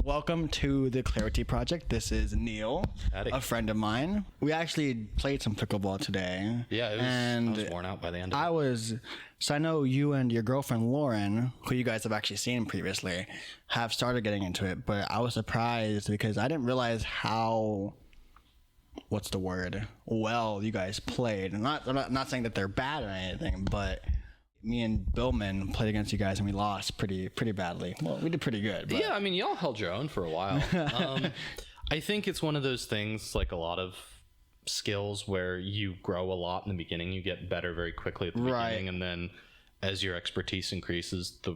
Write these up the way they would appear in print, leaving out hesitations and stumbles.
Welcome to the Clarity Project. This is Neil, Howdy. a friend of mine. We actually played some pickleball today. Yeah, I was worn out by the end of it. So I know you and your girlfriend Lauren, who you guys have actually seen previously, have started getting into it, but I was surprised because I didn't realize how, well you guys played. I'm not saying that they're bad or anything, but me and Billman played against you guys and we lost pretty badly. Well, we did pretty good. But. Yeah, I mean, y'all held your own for a while. I think it's one of those things, like a lot of skills, where you grow a lot in the beginning. You get better very quickly at the beginning, and then as your expertise increases, the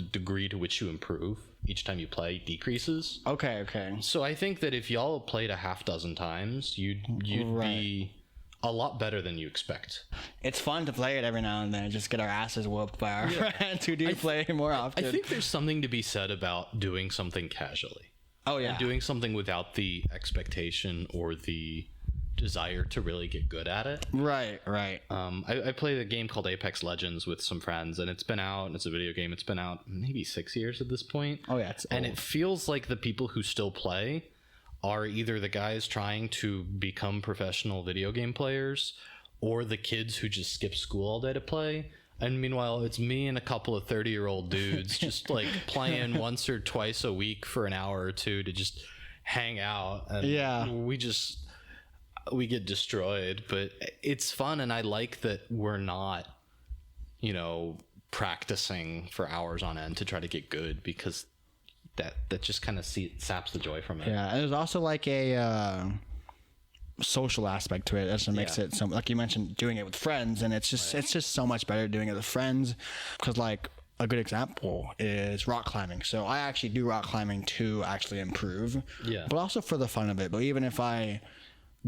degree to which you improve each time you play decreases. Okay. So I think that if y'all played a half dozen times, you'd be a lot better than you expect. It's fun to play it every now and then, just get our asses whooped by our friends who do play more often. I think there's something to be said about doing something casually. Oh, yeah. And doing something without the expectation or the desire to really get good at it. Right. I played a game called Apex Legends with some friends, and it's been out, and it's a video game. It's been out maybe 6 years at this point. Oh, yeah. It's and old. it feels like the people who still play are either the guys trying to become professional video game players or the kids who just skip school all day to play. And meanwhile, it's me and a couple of 30-year-old dudes just like playing once or twice a week for an hour or two to just hang out. And we get destroyed, but it's fun. And I like that we're not, practicing for hours on end to try to get good, because that just kind of saps the joy from it. Yeah, and there's also like a social aspect to it. That's what makes it so, like you mentioned, doing it with friends, and it's just so much better doing it with friends. Because like a good example is rock climbing. So I actually do rock climbing to actually improve, but also for the fun of it. But even if I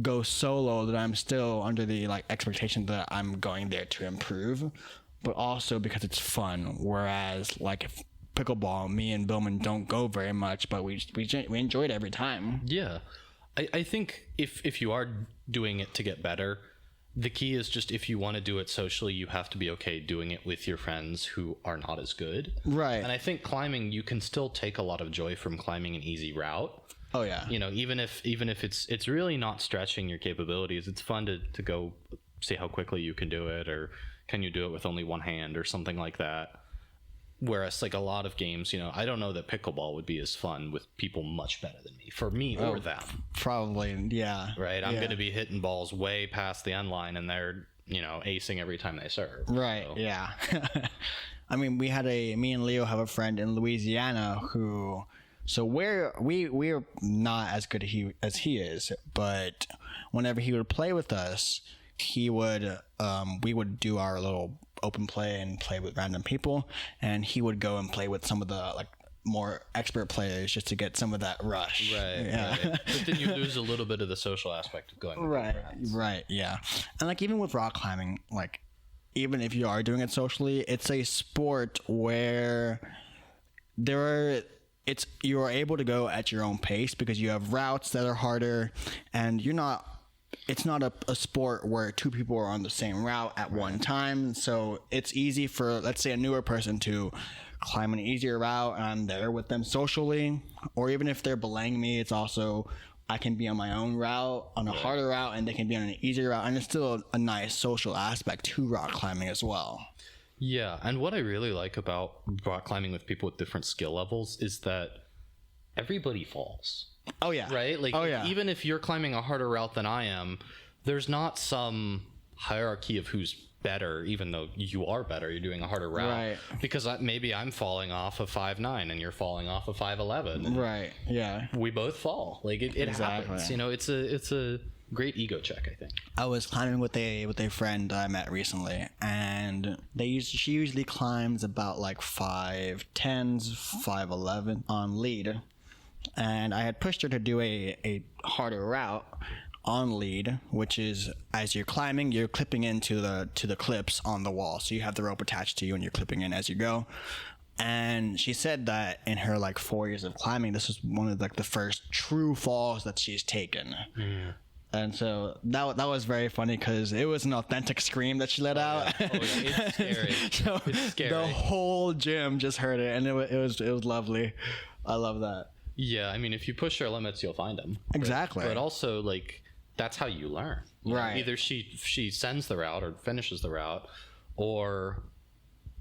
go solo, that I'm still under the like expectation that I'm going there to improve, but also because it's fun. Whereas like if pickleball, me and Billman don't go very much, but we enjoy it every time. Yeah, I think if you are doing it to get better, the key is just, if you want to do it socially, you have to be okay doing it with your friends who are not as good. Right. And I think climbing, you can still take a lot of joy from climbing an easy route. Oh yeah. Even if it's really not stretching your capabilities, it's fun to go see how quickly you can do it, or can you do it with only one hand or something like that. Whereas like a lot of games, I don't know that pickleball would be as fun with people much better than me, for me or them. Probably, yeah. Right? I'm going to be hitting balls way past the end line, and they're, acing every time they serve. Right, so. Yeah. I mean, me and Leo have a friend in Louisiana who, so we're not as good as he is, but whenever he would play with us, we would do our little open play and play with random people, and he would go and play with some of the like more expert players just to get some of that rush. Right. But then you lose a little bit of the social aspect of going with right, yeah. And like even with rock climbing, like even if you are doing it socially, it's a sport where you are able to go at your own pace because you have routes that are harder, and it's not a sport where two people are on the same route at one time. So it's easy for, let's say, a newer person to climb an easier route, and I'm there with them socially. Or even if they're belaying me, it's also, I can be on my own route, on a harder route, and they can be on an easier route. And it's still a nice social aspect to rock climbing as well. Yeah, and what I really like about rock climbing with people with different skill levels is that everybody falls. Oh yeah. Right? Like, even if you're climbing a harder route than I am, there's not some hierarchy of who's better, even though you are better, you're doing a harder route. Right. Because maybe I'm falling off of 5'9" and you're falling off of 5'11". Right. Yeah. We both fall. Like it happens. It's a great ego check, I think. I was climbing with a friend I met recently, and she usually climbs about like 5'10", 5'11" on lead. And I had pushed her to do a harder route on lead, which is, as you're climbing, you're clipping into the clips on the wall. So you have the rope attached to you and you're clipping in as you go. And she said that in her like 4 years of climbing, this was one of like the first true falls that she's taken. And so that was very funny because it was an authentic scream that she let out. Yeah. It's scary. It's scary. The whole gym just heard it, and it was lovely. I love that. Yeah, I mean, if you push her limits, you'll find them. Exactly. But also, like, that's how you learn. You know, Right. either she sends the route or finishes the route, or,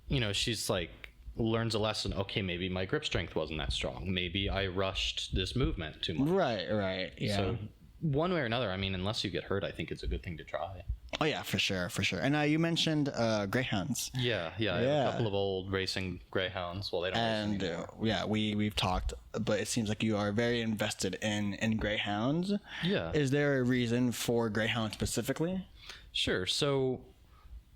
you know, she's like, learns a lesson. Okay, maybe my grip strength wasn't that strong. Maybe I rushed this movement too much. Right. Yeah. So one way or another, I mean, unless you get hurt, I think it's a good thing to try. Oh yeah, for sure. And you mentioned Greyhounds. Yeah. I have a couple of old racing Greyhounds. Well, they don't race anymore. Yeah, we've talked, but it seems like you are very invested in Greyhounds. Yeah. Is there a reason for Greyhounds specifically? Sure. So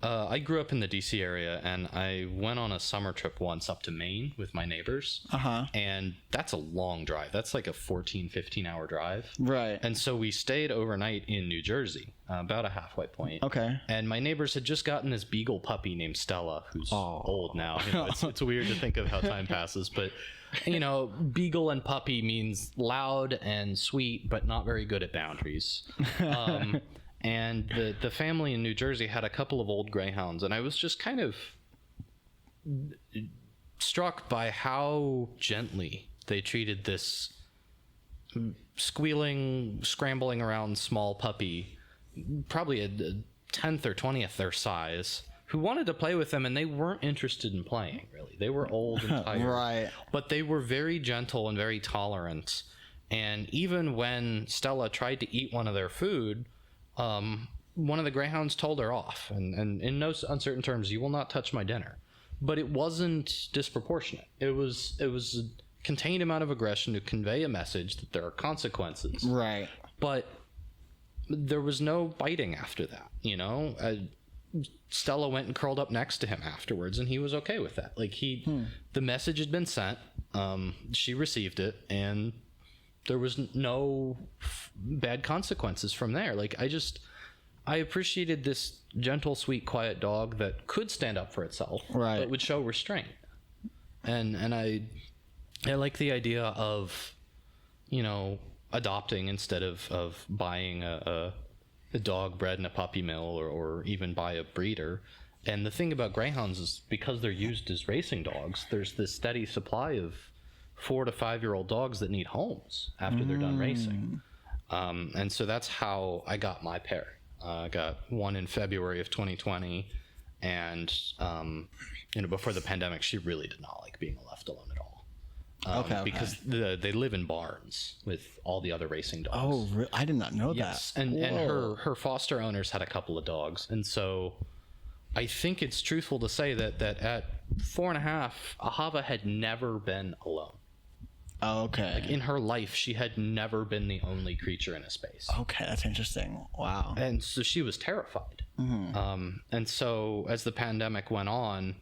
I grew up in the DC area, and I went on a summer trip once up to Maine with my neighbors. And that's a long drive. That's like a 15 hour drive. Right. And so we stayed overnight in New Jersey, about a halfway point. Okay. And my neighbors had just gotten this beagle puppy named Stella, who's old now. You know, it's weird to think of how time passes, but you know, beagle and puppy means loud and sweet, but not very good at boundaries. And the family in New Jersey had a couple of old Greyhounds, and I was just kind of struck by how gently they treated this squealing, scrambling around small puppy, probably a 10th or 20th their size, who wanted to play with them, and they weren't interested in playing, really. They were old and tired. Right. But they were very gentle and very tolerant. And even when Stella tried to eat one of their food, one of the Greyhounds told her off, and in no uncertain terms, you will not touch my dinner. But it wasn't disproportionate. It was a contained amount of aggression to convey a message that there are consequences. Right. But there was no biting after that, you know? Stella went and curled up next to him afterwards, and he was okay with that. Like, the message had been sent, she received it, and there was no bad consequences from there. Like, I appreciated this gentle, sweet, quiet dog that could stand up for itself, right, but would show restraint. And I like the idea of, you know, adopting instead of buying a dog bred in a puppy mill or even buy a breeder. And the thing about Greyhounds is, because they're used as racing dogs, there's this steady supply of 4 to 5 year old dogs that need homes after they're done racing. And so that's how I got my pair. I got one in February of 2020, and you know, before the pandemic, she really did not like being left alone at all. Okay. Because they live in barns with all the other racing dogs. Oh, I did not know yes. that. And her foster owners had a couple of dogs, and so I think it's truthful to say that at 4.5, Ahava had never been alone. Oh, okay. Like, in her life, she had never been the only creature in a space. Okay, that's interesting. Wow. And so she was terrified. And so as the pandemic went on,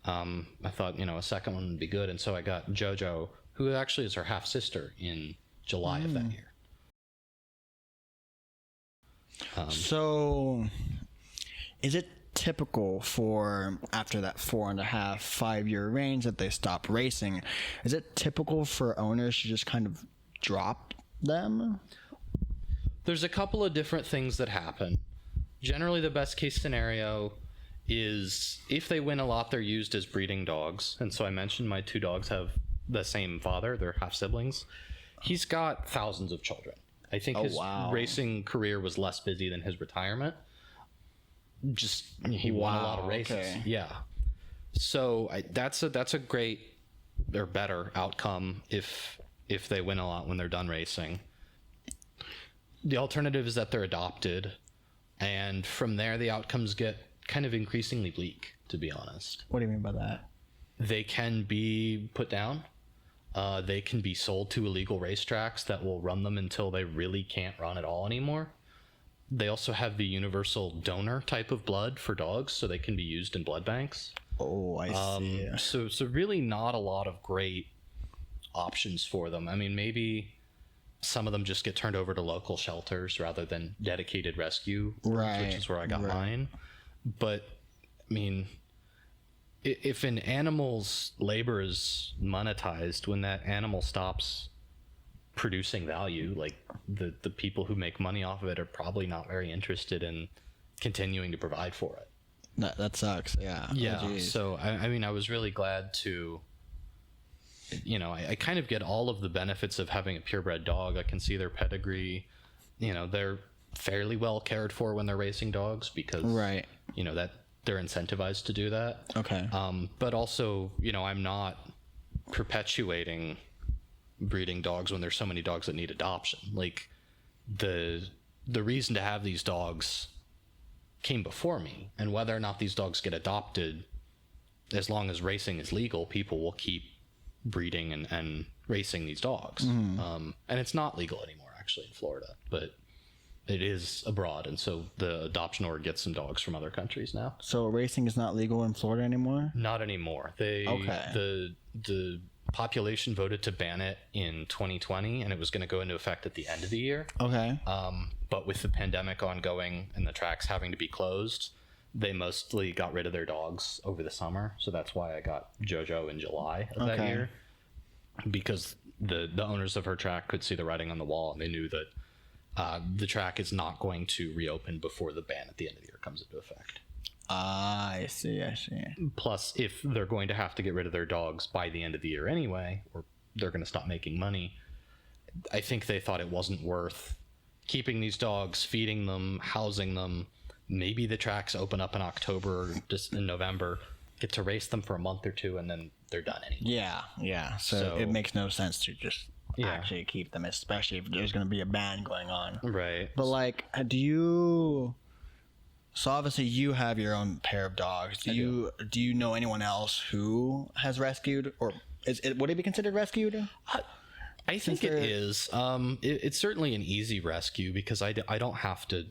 I thought, you know, a second one would be good. And so I got JoJo, who actually is her half sister, in July of that year. So is it typical for, after that 4.5, 5 year range, that they stop racing? Is it typical for owners to just kind of drop them? There's a couple of different things that happen. Generally, the best case scenario is, if they win a lot, they're used as breeding dogs. And so I mentioned my 2 dogs have the same father. They're half siblings. He's got thousands of children. I think his racing career was less busy than his retirement. Just, he won a lot of races. Okay. Yeah. So that's a great or better outcome if they win a lot when they're done racing. The alternative is that they're adopted, and from there the outcomes get kind of increasingly bleak, to be honest. What do you mean by that? They can be put down. They can be sold to illegal racetracks that will run them until they really can't run at all anymore. They also have the universal donor type of blood for dogs, so they can be used in blood banks. Oh, I see. So really not a lot of great options for them. I mean, maybe some of them just get turned over to local shelters rather than dedicated rescue, which is where I got mine. But, I mean, if an animal's labor is monetized, when that animal stops producing value, like, the people who make money off of it are probably not very interested in continuing to provide for it. That sucks. Yeah. Yeah. So I mean, I was really glad to you know, I kind of get all of the benefits of having a purebred dog. I can see their pedigree. You know, they're fairly well cared for when they're racing dogs because, Right. you know, that they're incentivized to do that. Okay. But also, you know, I'm not perpetuating breeding dogs when there's so many dogs that need adoption. Like the reason to have these dogs came before me, and whether or not these dogs get adopted, as long as racing is legal, people will keep breeding and racing these dogs. And it's not legal anymore actually in Florida, but it is abroad, and so the adoption org gets some dogs from other countries now. So racing is not legal in Florida anymore? Not anymore. The population voted to ban it in 2020, and it was going to go into effect at the end of the year. Okay. But with the pandemic ongoing and the tracks having to be closed, they mostly got rid of their dogs over the summer. So that's why I got JoJo in July of that year, because the owners of her track could see the writing on the wall, and they knew that the track is not going to reopen before the ban at the end of the year comes into effect. I see. Plus, if they're going to have to get rid of their dogs by the end of the year anyway, or they're going to stop making money, I think they thought it wasn't worth keeping these dogs, feeding them, housing them. Maybe the tracks open up in October or just in November, get to race them for a month or two, and then they're done anyway. Yeah. So it makes no sense to just actually keep them, especially if there's going to be a ban going on. Right. But like, so obviously you have your own pair of dogs. Do you know anyone else who has rescued, or would it be considered rescued? I think it is. It's certainly an easy rescue because I don't have to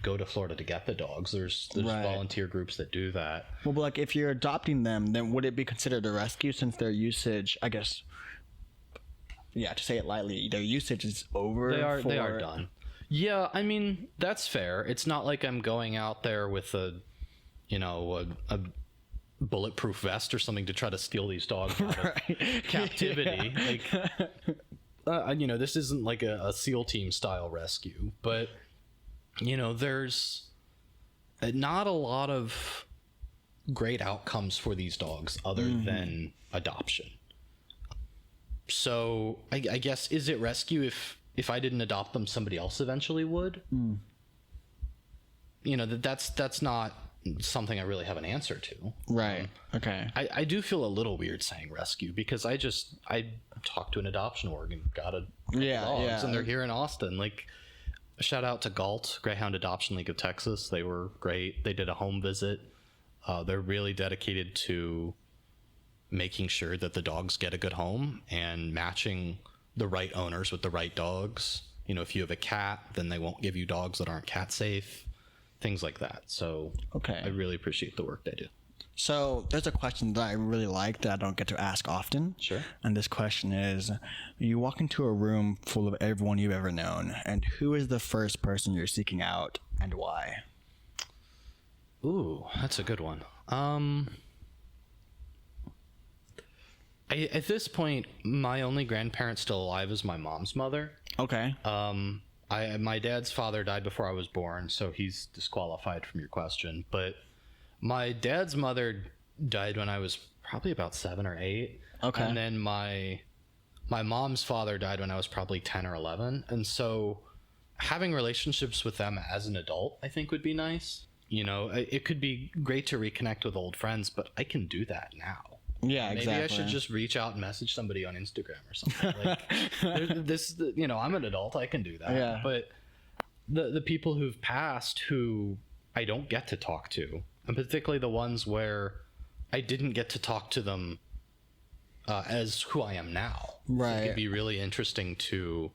go to Florida to get the dogs. There's volunteer groups that do that. Well, but like if you're adopting them, then would it be considered a rescue since their usage, I guess, to say it lightly, their usage is over? They are done. Yeah, I mean, that's fair. It's not like I'm going out there with a bulletproof vest or something to try to steal these dogs out of captivity. Like, this isn't like a SEAL team style rescue, but there's not a lot of great outcomes for these dogs other than adoption. So I guess, is it rescue if I didn't adopt them, somebody else eventually would? That's not something I really have an answer to. Right. Okay. I do feel a little weird saying rescue because I talked to an adoption org and got a dogs, and they're here in Austin. Like, shout out to Galt, Greyhound Adoption League of Texas. They were great. They did a home visit. They're really dedicated to making sure that the dogs get a good home and matching the right owners with the right dogs. If you have a cat, then they won't give you dogs that aren't cat safe, things like that. So I really appreciate the work they do. So there's a question that I really like that I don't get to ask often. Sure. And this question is, you walk into a room full of everyone you've ever known, and who is the first person you're seeking out and why? Ooh, that's a good one. At this point, my only grandparent still alive is my mom's mother. Okay. My dad's father died before I was born, so he's disqualified from your question. But my dad's mother died when I was probably about 7 or 8. Okay. And then my mom's father died when I was probably 10 or 11. And so having relationships with them as an adult, I think, would be nice. It could be great to reconnect with old friends, but I can do that now. Yeah, Maybe exactly. I should just reach out and message somebody on Instagram or something. Like, I'm an adult. I can do that. Yeah. But the people who've passed who I don't get to talk to, and particularly the ones where I didn't get to talk to them as who I am now. Right. It could be really interesting to,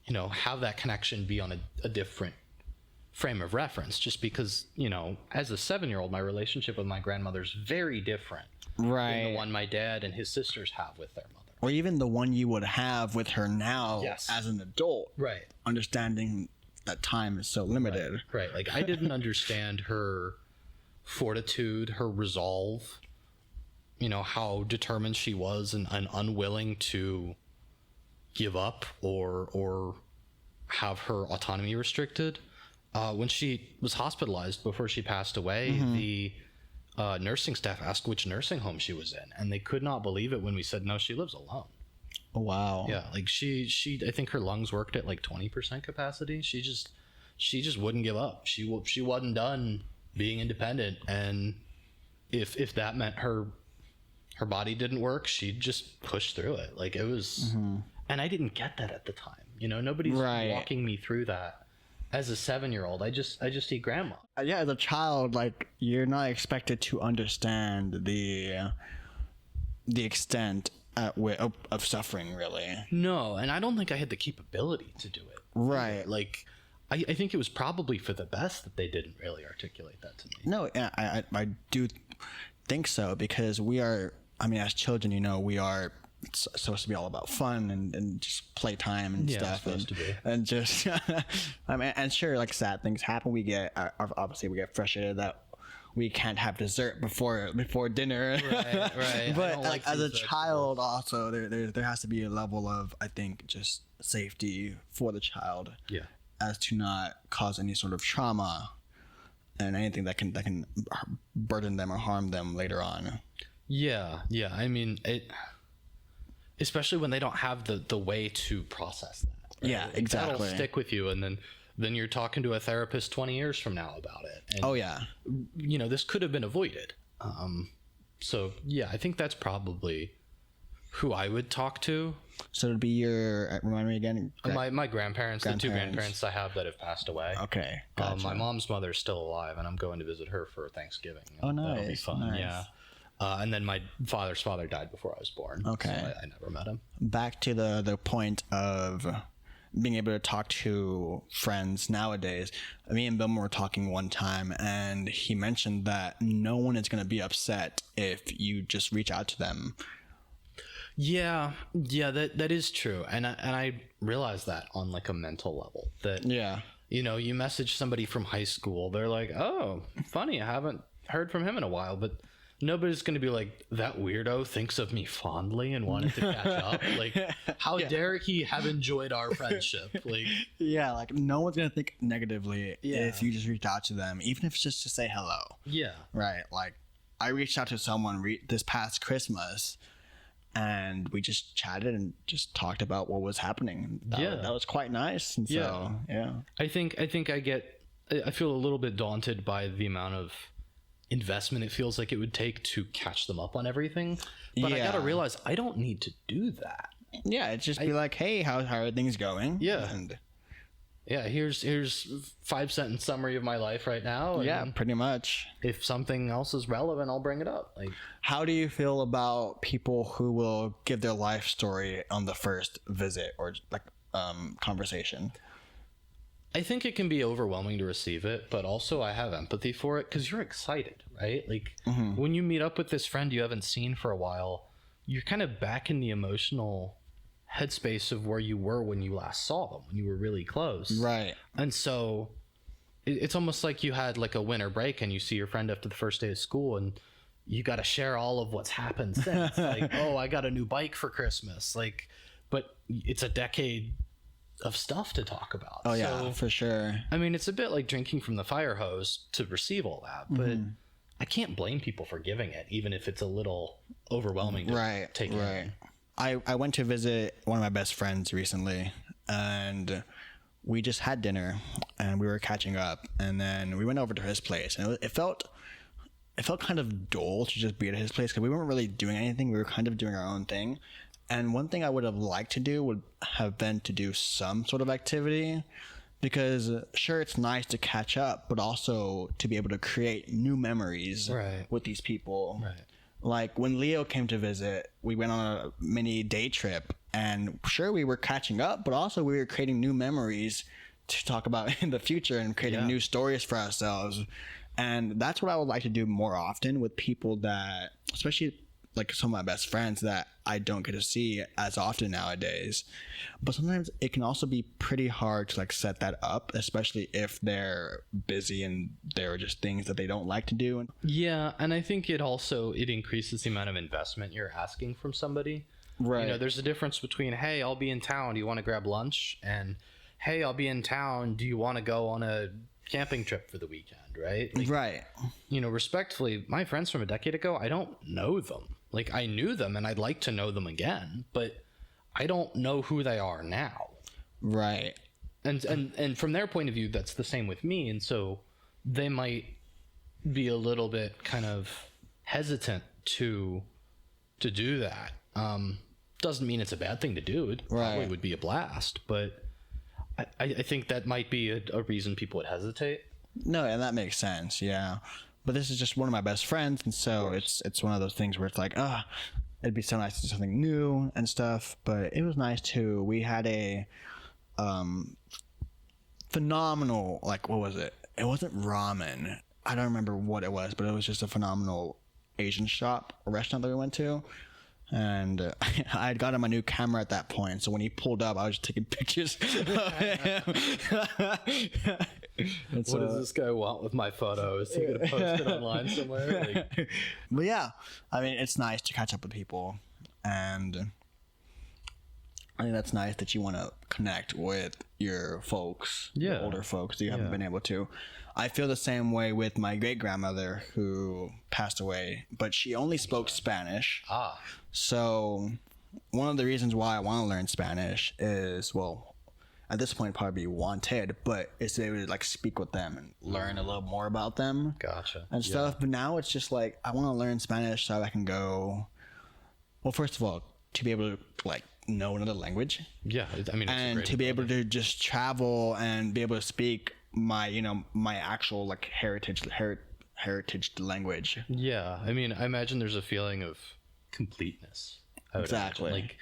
have that connection be on a different frame of reference, just because, as a 7-year-old, my relationship with my grandmother's very different. Right. Than the one my dad and his sisters have with their mother. Or even the one you would have with her now as an adult. Right. Understanding that time is so limited. Right. Like, I didn't understand her fortitude, her resolve, how determined she was and unwilling to give up or have her autonomy restricted. When she was hospitalized before she passed away, nursing staff asked which nursing home she was in, and they could not believe it when we said no, she lives alone. Oh, wow. Yeah, like she I think her lungs worked at like 20% capacity. She just wouldn't give up. She wasn't done being independent, and if that meant her body didn't work, she'd just push through it. Like it was, and I didn't get that at the time. You know, nobody's walking me through that. As a 7-year-old, I just see grandma. Yeah, as a child, like you're not expected to understand the extent of suffering, really. No, and I don't think I had the capability to do it. Right. Like, I think it was probably for the best that they didn't really articulate that to me. No, I do think so, because we are, I mean, as children, you know, we are supposed to be all about fun and just playtime and stuff. Supposed to be. And just, I mean, and sure, like sad things happen. We get, obviously we get frustrated that we can't have dessert before dinner. Right. But like as a child also, there has to be a level of, I think, just safety for the child. Yeah. As to not cause any sort of trauma and anything that can burden them or harm them later on. Yeah. I mean, especially when they don't have the way to process that. Right? Yeah, Like, exactly. that'll stick with you, and then you're talking to a therapist 20 years from now about it. And, Oh yeah. you know, this could have been avoided. So yeah, I think that's probably who I would talk to. So it'd be your, remind me again. My grandparents, the two grandparents I have that have passed away. Okay, gotcha. My mom's mother is still alive, and I'm going to visit her for Thanksgiving. Oh, nice. That'll be fun. Nice. Yeah. And then my father's father died before I was born. Okay. So I never met him. Back to the point of being able to talk to friends nowadays. Me and Bill were talking one time, and he mentioned that no one is going to be upset if you just reach out to them. Yeah, that is true, and I realize that on like a mental level. That Yeah. you know, you message somebody from high school, they're like, "Oh, funny, I haven't heard from him in a while," but nobody's going to be like, "That weirdo thinks of me fondly and wanted to catch up." Like, how dare he have enjoyed our friendship? Like, Yeah, like no one's going to think negatively if you just reach out to them, even if it's just to say hello. yeah, Right. Like I reached out to someone this past Christmas, and we just chatted and just talked about what was happening. That was quite nice. And so, yeah. I think I feel a little bit daunted by the amount of investment it feels like it would take to catch them up on everything. But I Yeah. gotta realize I don't need to do that. Yeah, it's just be like, hey, how are things going? Yeah. And Yeah, here's 5-sentence summary of my life right now. And yeah, pretty much. if something else is relevant, I'll bring it up. Like, How do you feel about people who will give their life story on the first visit or like conversation? I think it can be overwhelming to receive it, but also I have empathy for it because you're excited, right? Like when you meet up with this friend you haven't seen for a while, you're kind of back in the emotional headspace of where you were when you last saw them, when you were really close. Right. And so it's almost like you had like a winter break and you see your friend after the first day of school and you got to share all of what's happened since. Like, oh, I got a new bike for Christmas. Like, but it's a decade of stuff to talk about. Oh yeah, So, for sure. I mean, it's a bit like drinking from the fire hose to receive all that, but I can't blame people for giving it, even if it's a little overwhelming to take in. I went to visit one of my best friends recently, and we just had dinner and we were catching up, and then we went over to his place, and it felt kind of dull to just be at his place because we weren't really doing anything. We were kind of doing our own thing. And one thing I would have liked to do would have been to do some sort of activity, because sure, it's nice to catch up, but also to be able to create new memories with these people. Right. Like when Leo came to visit, we went on a mini day trip, and sure, we were catching up, but also we were creating new memories to talk about in the future and creating new stories for ourselves. And that's what I would like to do more often with people that, especially like some of my best friends that I don't get to see as often nowadays. But sometimes it can also be pretty hard to like set that up, especially if they're busy and there are just things that they don't like to do. Yeah, and I think it increases the amount of investment you're asking from somebody. Right. You know, there's a difference between, hey, I'll be in town, do you want to grab lunch? And, hey, I'll be in town, do you want to go on a camping trip for the weekend, right? Like, Right. you know, respectfully, my friends from a decade ago, I don't know them. Like, I knew them and I'd like to know them again, but I don't know who they are now. Right. And from their point of view, that's the same with me. And so they might be a little bit kind of hesitant to do that. Doesn't mean it's a bad thing to do. It probably would be a blast, but I think that might be a reason people would hesitate. No, and that makes sense. Yeah. But this is just one of my best friends, and so it's one of those things where it's like, it'd be so nice to do something new and stuff. But it was nice too. We had a phenomenal, like, what was it? It wasn't ramen. I don't remember what it was, but it was just a phenomenal Asian shop, a restaurant that we went to. And I had gotten my new camera at that point, so when he pulled up, I was just taking pictures of him. What does this guy want with my photo? Is he gonna post it online somewhere? Like... But yeah, I mean, it's nice to catch up with people, and I think that's nice that you want to connect with your folks, your older folks that you haven't been able to. I feel the same way with my great grandmother who passed away, but she only spoke Spanish. So one of the reasons why I want to learn Spanish is, well, at this point probably wanted, but it's to be able to like speak with them and learn a little more about them. Gotcha. And stuff. But now it's just like, I want to learn Spanish so I can go, well, first of all, to be able to like know another language. Yeah. I mean, and to be able to just travel and be able to speak my, you know, my actual like heritage language. Yeah. I mean, I imagine there's a feeling of completeness. Exactly. Like,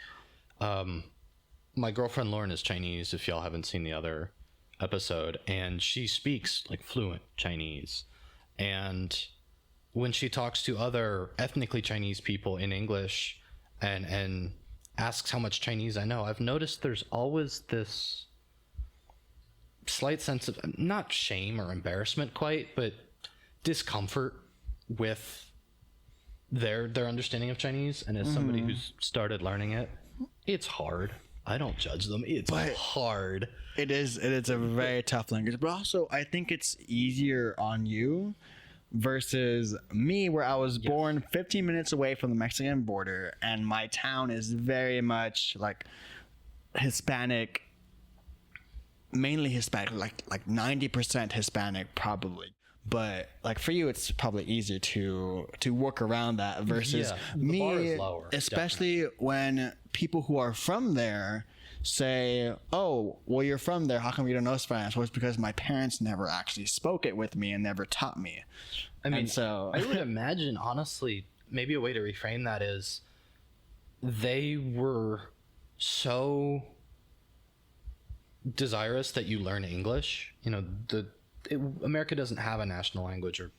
my girlfriend Lauren is Chinese, if y'all haven't seen the other episode, and she speaks like fluent Chinese. And when she talks to other ethnically Chinese people in English and asks how much Chinese I know, I've noticed there's always this slight sense of, not shame or embarrassment quite, but discomfort with their understanding of Chinese. And as somebody who's started learning it, it's hard. I don't judge them. It's hard. It is a very tough language, but also I think it's easier on you versus me, where I was born 15 minutes away from the Mexican border, and my town is very much like Hispanic, mainly Hispanic, like 90% Hispanic probably. But like for you, it's probably easier to work around that versus the bar me, is lower, especially when people who are from there say, "Oh, well, you're from there. How come you don't know Spanish?" Well, it's because my parents never actually spoke it with me and never taught me. I mean, so I would imagine, honestly, maybe a way to reframe that is they were so desirous that you learn English. You know, America doesn't have a national language, or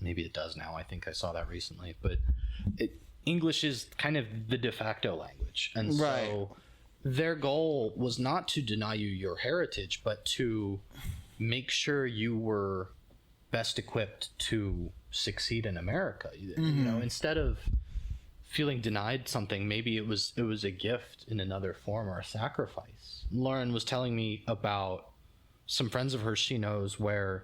maybe it does now. I think I saw that recently, but English is kind of the de facto language. And so their goal was not to deny you your heritage, but to make sure you were best equipped to succeed in America. You know, instead of feeling denied something, maybe it was a gift in another form or a sacrifice. Lauren was telling me about some friends of hers she knows where,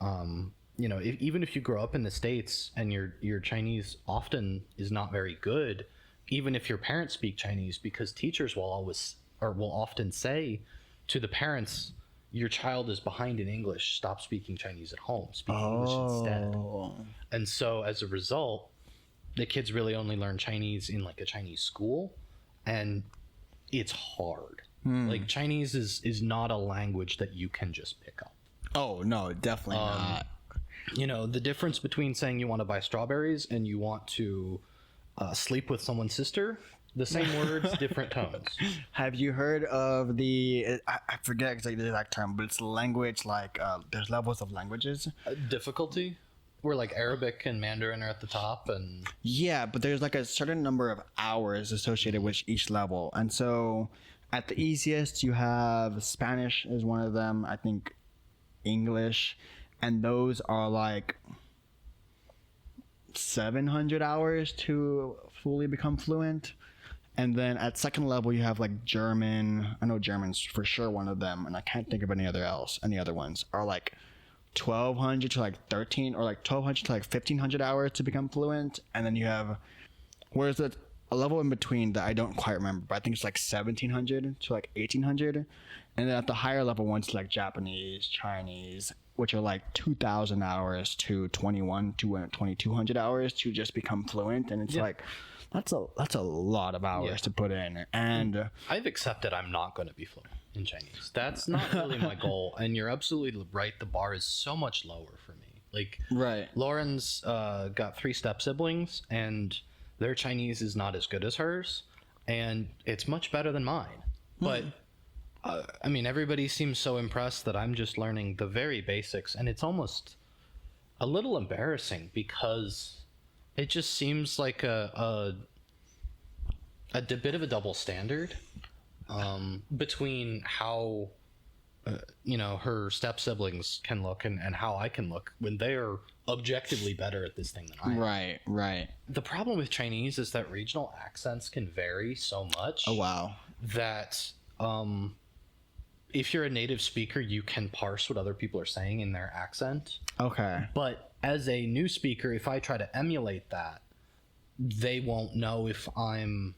you know, even if you grow up in the States and your Chinese often is not very good, even if your parents speak Chinese, because teachers will often say to the parents, your child is behind in English, stop speaking Chinese at home, speak English instead. And so as a result, the kids really only learn Chinese in like a Chinese school, and it's hard. Like Chinese is not a language that you can just pick up. Oh no, definitely not. You know, the difference between saying you want to buy strawberries and you want to sleep with someone's sister, the same words, different tones. Have you heard of I forget exactly the exact term, but it's language like there's levels of languages. Difficulty? Where like Arabic and Mandarin are at the top, and yeah, but there's like a certain number of hours associated with each level, and so at the easiest you have Spanish is one of them, I think English, and those are like 700 hours to fully become fluent. And then at second level you have like German. I know German's for sure one of them, and I can't think of any other ones are like 1,200 to like 13, or like 1,200 to like 1,500 hours to become fluent, and then you have, whereas a level in between that I don't quite remember, but I think it's like 1,700 to like 1,800, and then at the higher level ones like Japanese, Chinese, which are like 2,000 hours to 2,200 hours to just become fluent, and it's like that's a lot of hours to put in. And I've accepted I'm not going to be fluent in Chinese. That's not really my goal. And you're absolutely right. The bar is so much lower for me. Like, right. Lauren's got 3 step siblings, and their Chinese is not as good as hers, and it's much better than mine. But I mean, everybody seems so impressed that I'm just learning the very basics, and it's almost a little embarrassing because it just seems like a bit of a double standard between how her step siblings can look and how I can look when they are objectively better at this thing than I am. Right. The problem with Chinese is that regional accents can vary so much. Oh wow. That if you're a native speaker, you can parse what other people are saying in their accent. Okay. But as a new speaker, if I try to emulate that, they won't know if I'm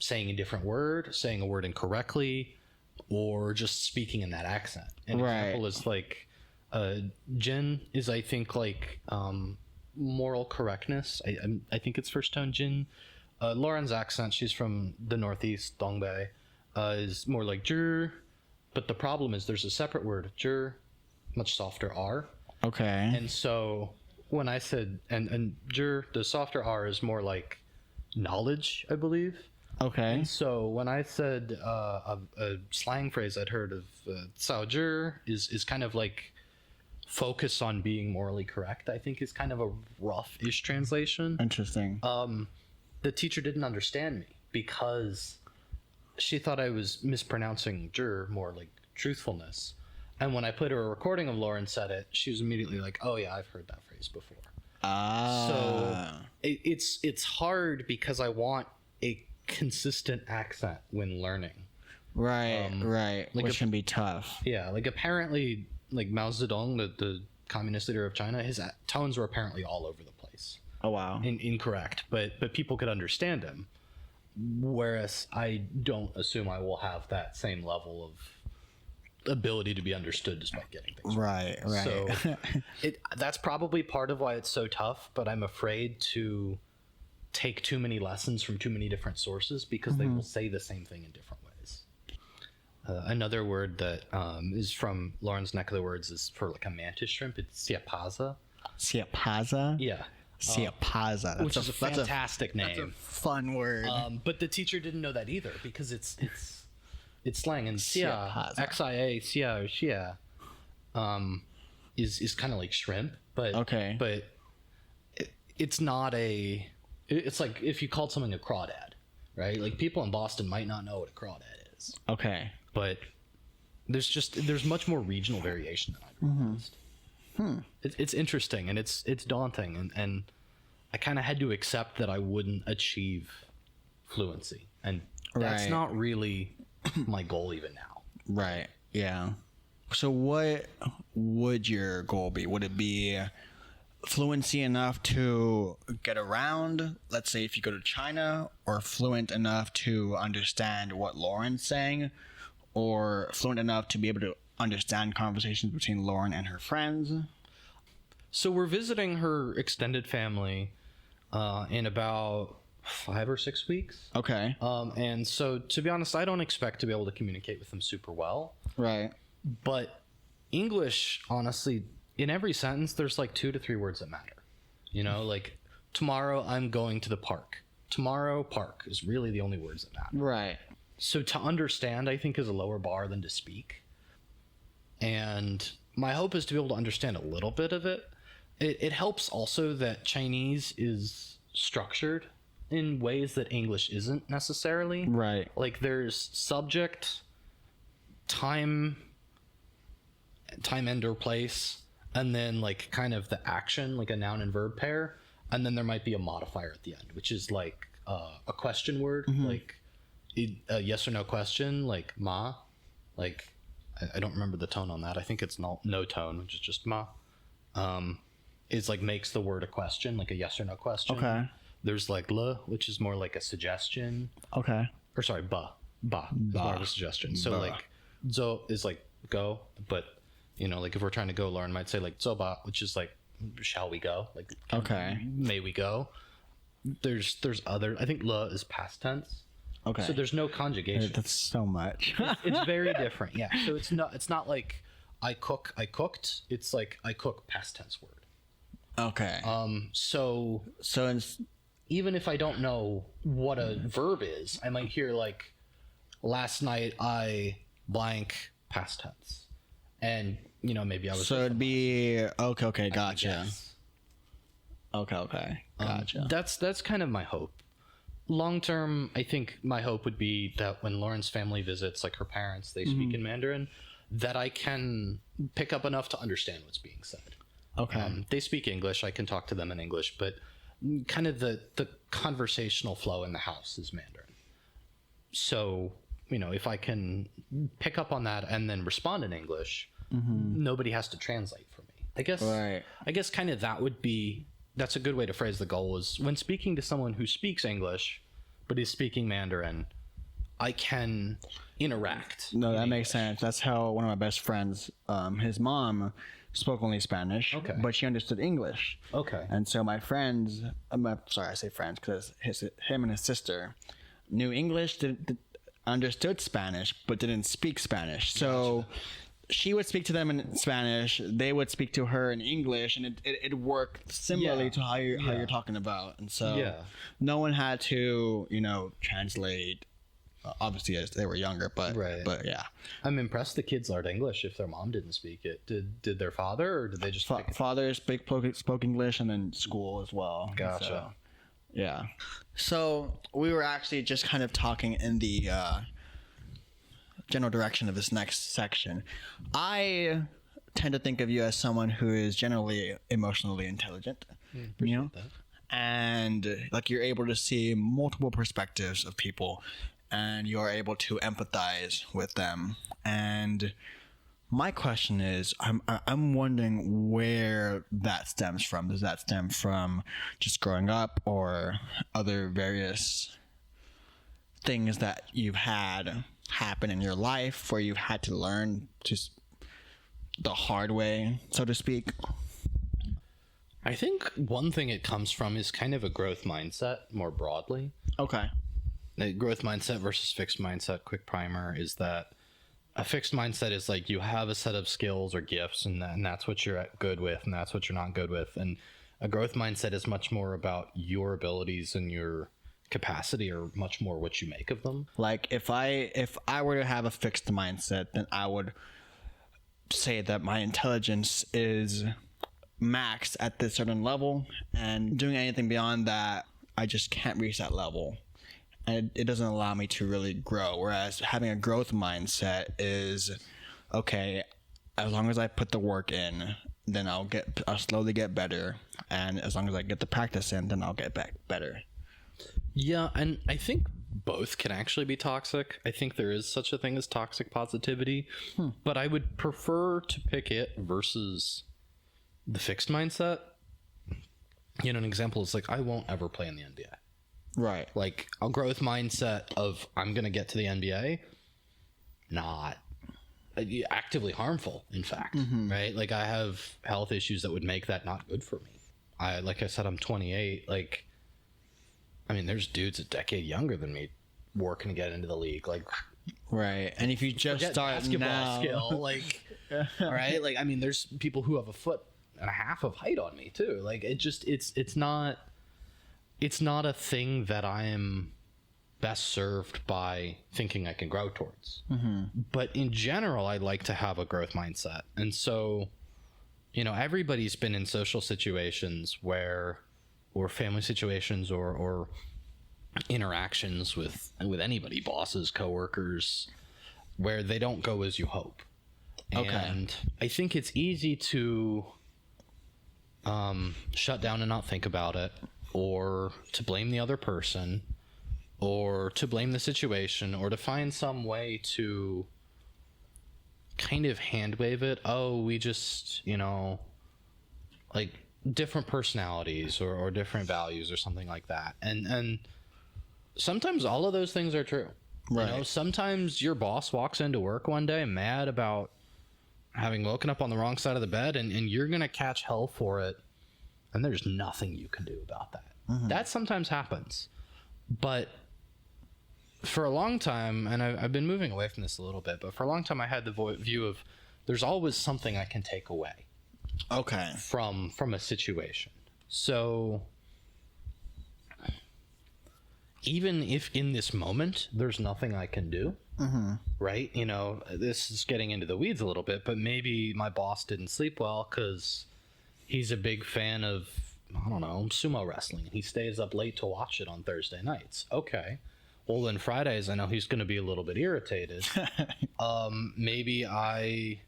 saying a different word, saying a word incorrectly, or just speaking in that accent. An example is like Jin is, I think, like moral correctness. I think it's first tone Jin. Lauren's accent, she's from the Northeast, Dongbei, is more like Zhi. But the problem is there's a separate word, Zhi, much softer R. Okay. And so when I said, and Zhi, the softer R is more like knowledge, I believe. Okay. And so when I said a slang phrase I'd heard of, Cao Zhi is kind of like focus on being morally correct, I think is kind of a rough-ish translation. Interesting. The teacher didn't understand me because she thought I was mispronouncing Zhi, more like truthfulness. And when I played her a recording of Lauren said it, she was immediately like, oh yeah, I've heard that phrase before. So it's hard because I want a consistent accent when learning. Right. Like Which can be tough. Yeah, like apparently, like Mao Zedong, the communist leader of China, his tones were apparently all over the place. Oh wow. Incorrect, but people could understand him. Whereas I don't assume I will have that same level of ability to be understood despite getting things right. So that's probably part of why it's so tough, but I'm afraid to take too many lessons from too many different sources because they will say the same thing in different ways. Another word that is from Lauren's neck of the woods is for like a mantis shrimp. It's siapaza. Siapaza? Yeah. Siapaza. Which is a fantastic name. That's a fun word. But the teacher didn't know that either because it's slang, and xia, Siapaza. xia, xia, or xia, is kind of like shrimp, but Okay. but it's not a. It's like if you called something a crawdad, right? Like people in Boston might not know what a crawdad is, Okay. but there's much more regional variation than I realized. It's interesting and it's daunting, and I kind of had to accept that I wouldn't achieve fluency, and that's Right. not really my goal even now. Right. Yeah. So what would your goal be? Would it be fluency enough to get around, let's say if you go to China, or fluent enough to understand what Lauren's saying, or fluent enough to be able to understand conversations between Lauren and her friends? So we're visiting her extended family in about 5 or 6 weeks. Okay. And so, to be honest, I don't expect to be able to communicate with them super well. Right. But English, honestly, in every sentence, there's like 2 to 3 words that matter. You know, like tomorrow I'm going to the park. Tomorrow, park is really the only words that matter. Right. So to understand, I think, is a lower bar than to speak. And my hope is to be able to understand a little bit of it. It helps also that Chinese is structured in ways that English isn't necessarily. Right. Like there's subject, time, end or place, and then like kind of the action, like a noun and verb pair, and then there might be a modifier at the end, which is like a question word, like a yes or no question, like ma, like I don't remember the tone on that. I think it's no tone, which is just ma. is like makes the word a question, like a yes or no question. Okay. There's like le, which is more like a suggestion. Okay. Or sorry, ba is more of a suggestion. So Ba. like zo is like go, but you know, like if we're trying to go, Lauren might say like zoba, which is like shall we go? Like Okay. may we go? There's other. I think le is past tense. Okay. So there's no conjugation. That's so much. It's very different. Yeah. So it's not like I cooked. It's like I cook past tense word. Okay. So it's even if I don't know what a verb is, I might hear like last night I blank past tense. And you know, maybe I was so it'd be okay, gotcha. Yes. Okay, gotcha. That's kind of my hope. Long term, I think my hope would be that when Lauren's family visits, like her parents, they speak in Mandarin, that I can pick up enough to understand what's being said. Okay. They speak English. I can talk to them in English, but kind of the conversational flow in the house is Mandarin. So, you know, if I can pick up on that and then respond in English, nobody has to translate for me. I guess. Right. I guess kind of that's a good way to phrase the goal is when speaking to someone who speaks English, but is speaking Mandarin, I can interact. No, that makes sense. That's how one of my best friends, his mom spoke only Spanish, but she understood English. Okay. And so my friends, sorry, I say friends because him and his sister knew English, understood Spanish, but didn't speak Spanish. So she would speak to them in Spanish, they would speak to her in English, and it worked similarly to how you're talking about. And so no one had to, you know, translate. Obviously, as they were younger, but yeah. I'm impressed the kids learned English if their mom didn't speak it. Did their father, or did they just father spoke English, and then school as well. Gotcha. So, yeah. So we were actually just kind of talking in the general direction of this next section. I tend to think of you as someone who is generally emotionally intelligent. Appreciate that. And like you're able to see multiple perspectives of people, and you're able to empathize with them. And my question is, I'm wondering where that stems from. Does that stem from just growing up, or other various things that you've had happen in your life where you've had to learn just the hard way, so to speak? I think one thing it comes from is kind of a growth mindset more broadly. Okay. The growth mindset versus fixed mindset, quick primer, is that a fixed mindset is like you have a set of skills or gifts, and that's what you're good with, and that's what you're not good with. And a growth mindset is much more about your abilities and your capacity, or much more what you make of them. Like if I were to have a fixed mindset, then I would say that my intelligence is maxed at this certain level, and doing anything beyond that, I just can't reach that level. And it doesn't allow me to really grow. Whereas having a growth mindset is, okay, as long as I put the work in, then I'll slowly get better. And as long as I get the practice in, then I'll get back better. Yeah, and I think both can actually be toxic. I think there is such a thing as toxic positivity, but I would prefer to pick it versus the fixed mindset. You know, an example is like, I won't ever play in the NBA. Right. Like a growth mindset of I'm going to get to the NBA, not actively harmful, in fact, right? Like I have health issues that would make that not good for me. Like I said, I'm 28. Like, I mean, there's dudes a decade younger than me working to get into the league. Like, right. And if you just start basketball now, skill, like, right? Like, I mean, there's people who have a foot and a half of height on me too. Like, it's not a thing that I am best served by thinking I can grow towards. But in general, I like to have a growth mindset. And so, you know, everybody's been in social situations or family situations or interactions with anybody, bosses, coworkers, where they don't go as you hope. And I think it's easy to shut down and not think about it, or to blame the other person, or to blame the situation, or to find some way to kind of hand wave it. Oh, we just, you know, like different personalities or different values or something like that. And sometimes all of those things are true. Right. You know, sometimes your boss walks into work one day mad about having woken up on the wrong side of the bed, and you're going to catch hell for it. And there's nothing you can do about that. That sometimes happens. But for a long time, and I've been moving away from this a little bit, but for a long time I had the view of there's always something I can take away. Okay. From a situation. So even if in this moment there's nothing I can do, right? You know, this is getting into the weeds a little bit, but maybe my boss didn't sleep well because he's a big fan of, I don't know, sumo wrestling. He stays up late to watch it on Thursday nights. Okay. Well, then Fridays, I know he's going to be a little bit irritated. Maybe I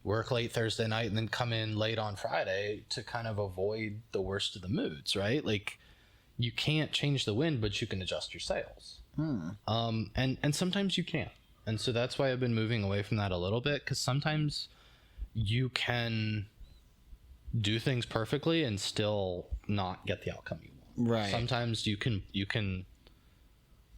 work late Thursday night and then come in late on Friday to kind of avoid the worst of the moods, right? Like, you can't change the wind, but you can adjust your sails. And sometimes you can't. And so that's why I've been moving away from that a little bit, because sometimes you can do things perfectly and still not get the outcome you want. Right. Sometimes you can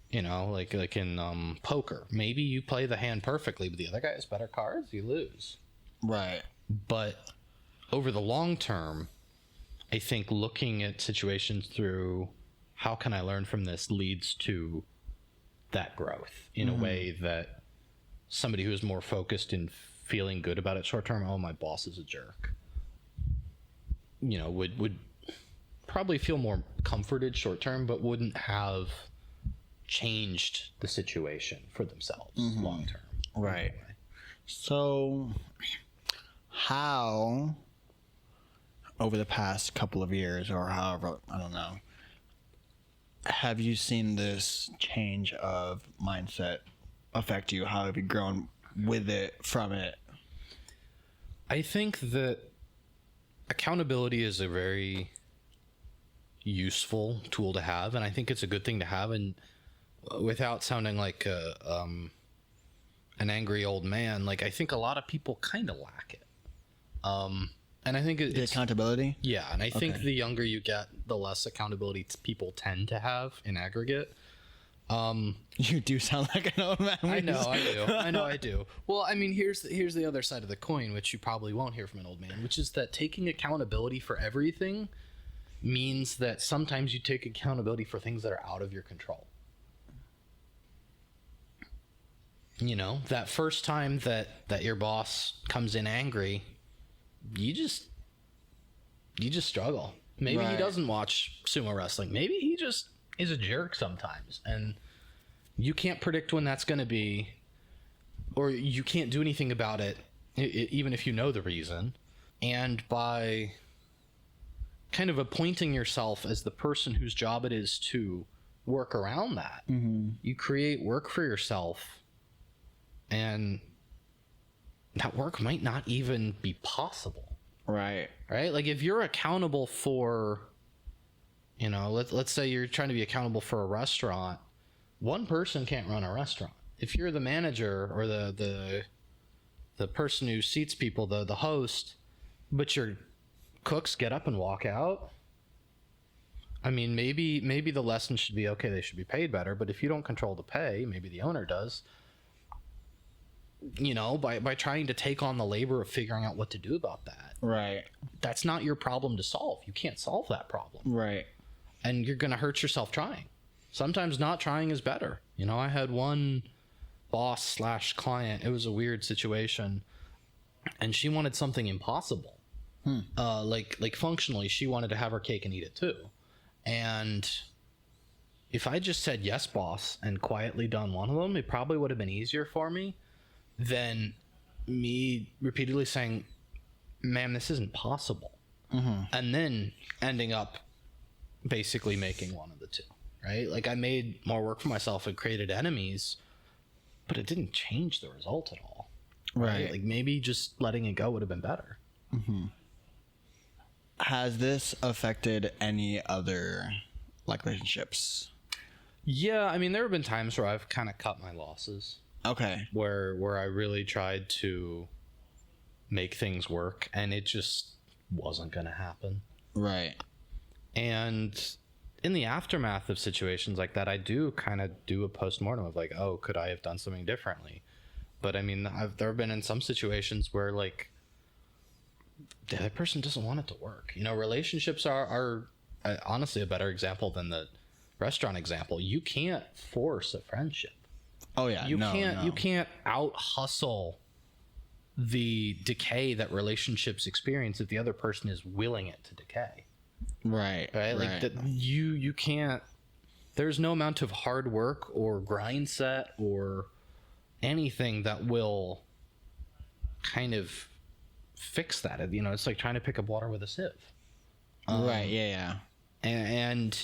you know, like in poker, maybe you play the hand perfectly, but the other guy has better cards, you lose. Right. But over the long term, I think looking at situations through how can I learn from this leads to that growth in a way that somebody who is more focused in feeling good about it short term, oh, my boss is a jerk, you know, would probably feel more comforted short term, but wouldn't have changed the situation for themselves long term. Right. So how, over the past couple of years or however, I don't know, have you seen this change of mindset affect you? How have you grown with it, from it? I think that accountability is a very useful tool to have, and I think it's a good thing to have, and without sounding like an angry old man, like, I think a lot of people kind of lack it. And I think The accountability? yeah, and I think the younger you get, the less accountability people tend to have in aggregate. You do sound like an old man. I know I do. Well, I mean, here's the other side of the coin, which you probably won't hear from an old man, which is that taking accountability for everything means that sometimes you take accountability for things that are out of your control. You know, that first time that your boss comes in angry, you just struggle. Maybe he doesn't watch sumo wrestling. Maybe he just is a jerk sometimes, and you can't predict when that's going to be, or you can't do anything about it, even if you know the reason. And by kind of appointing yourself as the person whose job it is to work around that, you create work for yourself, and that work might not even be possible. Right. Right? Like, if you're accountable for, you know, let's say you're trying to be accountable for a restaurant, one person can't run a restaurant. If you're the manager or the person who seats people, the host, but your cooks get up and walk out, I mean, maybe the lesson should be, okay, they should be paid better, but if you don't control the pay, maybe the owner does. You know, by trying to take on the labor of figuring out what to do about that. Right. That's not your problem to solve. You can't solve that problem. Right. And you're going to hurt yourself trying. Sometimes not trying is better. You know, I had one boss / client. It was a weird situation, and she wanted something impossible. Like functionally, she wanted to have her cake and eat it too. And if I just said, yes, boss, and quietly done one of them, it probably would have been easier for me than me repeatedly saying, ma'am, this isn't possible. And then ending up basically making one of the two, right? Like, I made more work for myself and created enemies, but it didn't change the result at all. Right. Like, maybe just letting it go would have been better. Has this affected any other, like, relationships? Yeah, I mean, there have been times where I've kind of cut my losses. Okay. Where I really tried to make things work, and it just wasn't going to happen. Right. And in the aftermath of situations like that, I do kind of do a postmortem of like, oh, could I have done something differently? But I mean, there have been in some situations where like the other person doesn't want it to work. You know, relationships are honestly a better example than the restaurant example. You can't force a friendship. Oh yeah, you can't out hustle the decay that relationships experience if the other person is willing it to decay. Right. Like that, you can't. There's no amount of hard work or grind set or anything that will kind of fix that. You know, it's like trying to pick up water with a sieve. Right. Yeah. And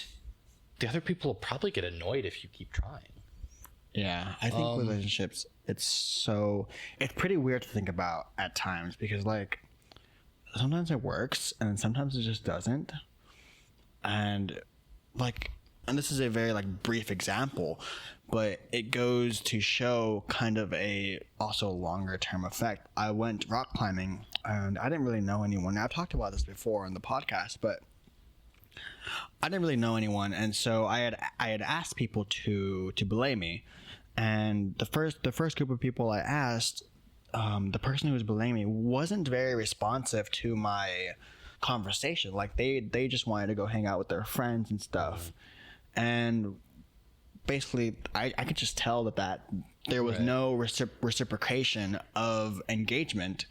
the other people will probably get annoyed if you keep trying. Yeah, I think relationships, it's pretty weird to think about at times, because like sometimes it works and sometimes it just doesn't. And this is a very like brief example, but it goes to show kind of a also longer term effect. I went rock climbing and I didn't really know anyone. I've talked about this before on the podcast, but I didn't really know anyone, and so I had asked people to belay me. And the first group of people I asked, the person who was belaying me wasn't very responsive to my conversation. Like they just wanted to go hang out with their friends and stuff. And basically, I could just tell that there was no reciprocation of engagement.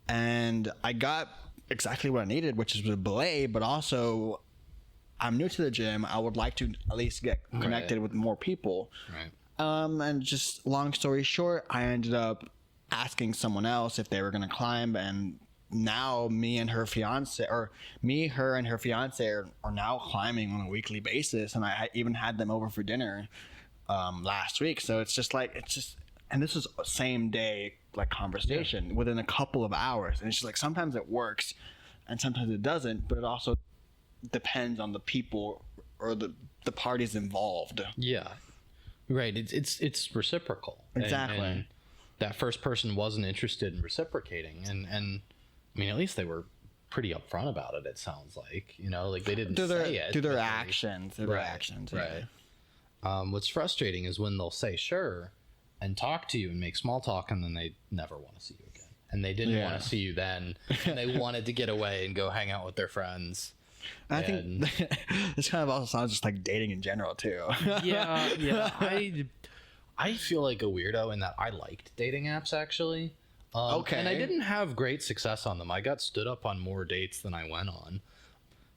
And I got exactly what I needed, which is a belay, but also I'm new to the gym. I would like to at least get connected with more people. Right. And just long story short, I ended up asking someone else if they were going to climb, and now me, her and her fiance are now climbing on a weekly basis, and I even had them over for dinner last week. So it's just and this was same day like conversation within a couple of hours, and it's just like sometimes it works and sometimes it doesn't, but it also depends on the people or the parties involved. Yeah. Right, it's reciprocal. Exactly. And that first person wasn't interested in reciprocating, and I mean, at least they were pretty upfront about it. It sounds like, you know, like they didn't say it through their actions. Right. What's frustrating is when they'll say sure and talk to you and make small talk, and then they never want to see you again, and they didn't want to see you then, and they wanted to get away and go hang out with their friends. I think this kind of also sounds just like dating in general too. Yeah. I feel like a weirdo in that I liked dating apps actually. Okay. And I didn't have great success on them. I got stood up on more dates than I went on.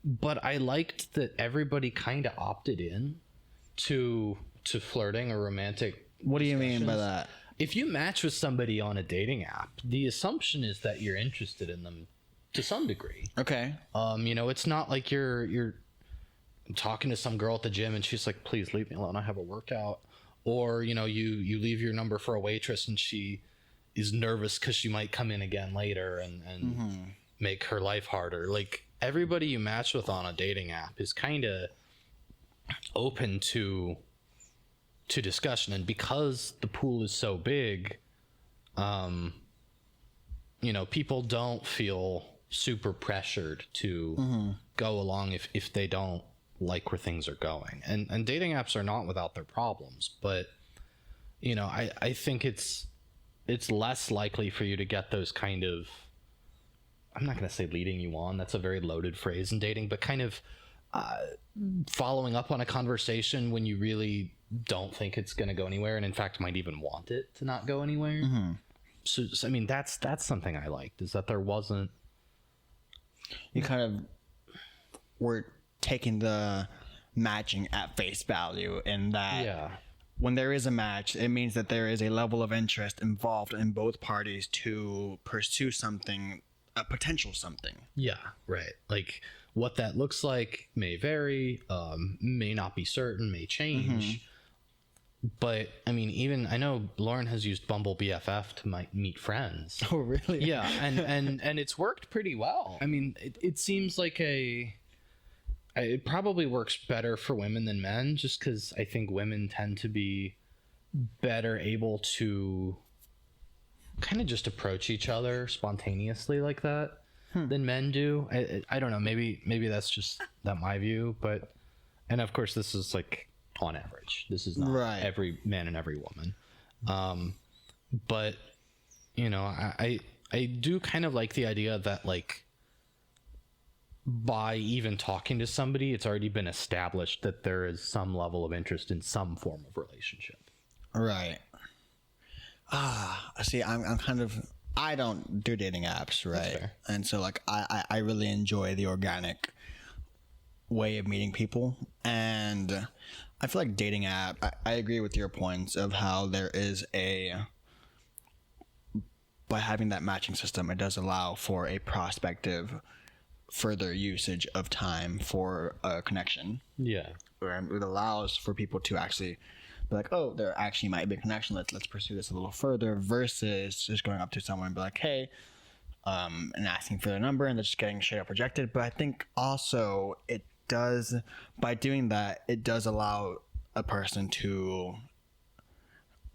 But I liked that everybody kind of opted in to flirting or romantic. What do you mean by that? If you match with somebody on a dating app, the assumption is that you're interested in them to some degree. Okay. You know, it's not like you're talking to some girl at the gym and she's like, please leave me alone, I have a workout. Or, you know, you leave your number for a waitress and she is nervous because she might come in again later and make her life harder. Like, everybody you match with on a dating app is kind of open to discussion. And because the pool is so big, you know, people don't feel super pressured to go along if they don't like where things are going. And dating apps are not without their problems, but you know, I think it's less likely for you to get those kind of, I'm not going to say leading you on, that's a very loaded phrase in dating, but kind of following up on a conversation when you really don't think it's going to go anywhere, and in fact might even want it to not go anywhere. So I mean, that's something I liked, is that there wasn't, you kind of were taking the matching at face value, in that when there is a match, it means that there is a level of interest involved in both parties to pursue something, a potential something. Yeah, right. Like, what that looks like may vary, may not be certain, may change. But I mean, even I know Lauren has used Bumble BFF to meet friends. Oh, really? Yeah, and it's worked pretty well. I mean, it seems like it probably works better for women than men, just because I think women tend to be better able to kind of just approach each other spontaneously like that. than men do. I don't know. Maybe that's just my view, but and of course this is like on average. This is not every man and every woman. But you know, I do kind of like the idea that like by even talking to somebody, it's already been established that there is some level of interest in some form of relationship. Right. See, I'm kind of, I don't do dating apps, right? And so like I really enjoy the organic way of meeting people, and I feel like dating app, I agree with your points of how there is by having that matching system, it does allow for a prospective further usage of time for a connection. Yeah. And it allows for people to actually be like, oh, there actually might be a connection. Let's pursue this a little further, versus just going up to someone and be like, hey, and asking for their number and they're just getting straight up rejected. But I think also it does, by doing that, it does allow a person to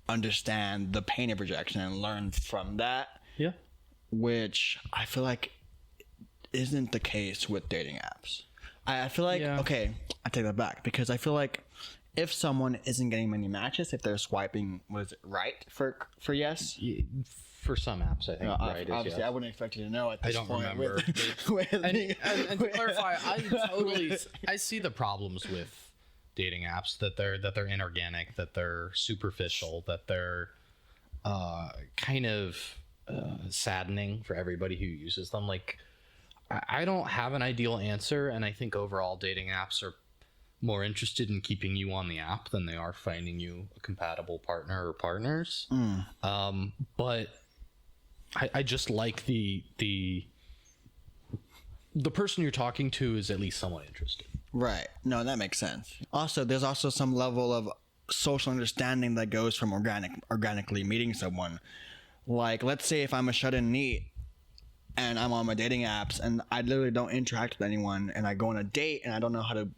understand the pain of rejection and learn from that. Yeah. Which I feel like isn't the case with dating apps. I feel like, okay, I take that back, because I feel like if someone isn't getting many matches, if they're swiping, was it right for yes? For some apps, I think right. Obviously, I wouldn't expect you to know at this point. I don't remember. And to clarify, I see the problems with dating apps, that they're inorganic, that they're superficial, that they're kind of saddening for everybody who uses them. Like, I don't have an ideal answer, and I think overall dating apps are more interested in keeping you on the app than they are finding you a compatible partner or partners. But I just like the person you're talking to is at least somewhat interested. Right. No, that makes sense. Also, there's also some level of social understanding that goes from organically meeting someone. Like, let's say if I'm a shut-in NEET and I'm on my dating apps and I literally don't interact with anyone, and I go on a date and I don't know how to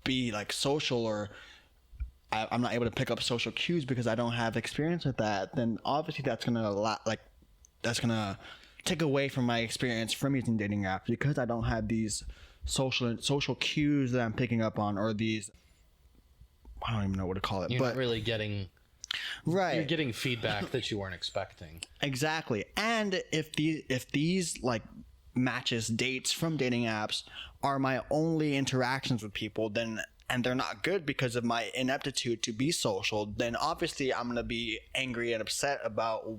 be like social, or I'm not able to pick up social cues because I don't have experience with that, then obviously that's gonna take away from my experience from using dating apps, because I don't have these social cues that I'm picking up on, or these, I don't even know what to call it. You're not really getting you're getting feedback that you weren't expecting. Exactly. And if these like matches, dates from dating apps are my only interactions with people, then, and they're not good because of my ineptitude to be social, then obviously I'm gonna be angry and upset about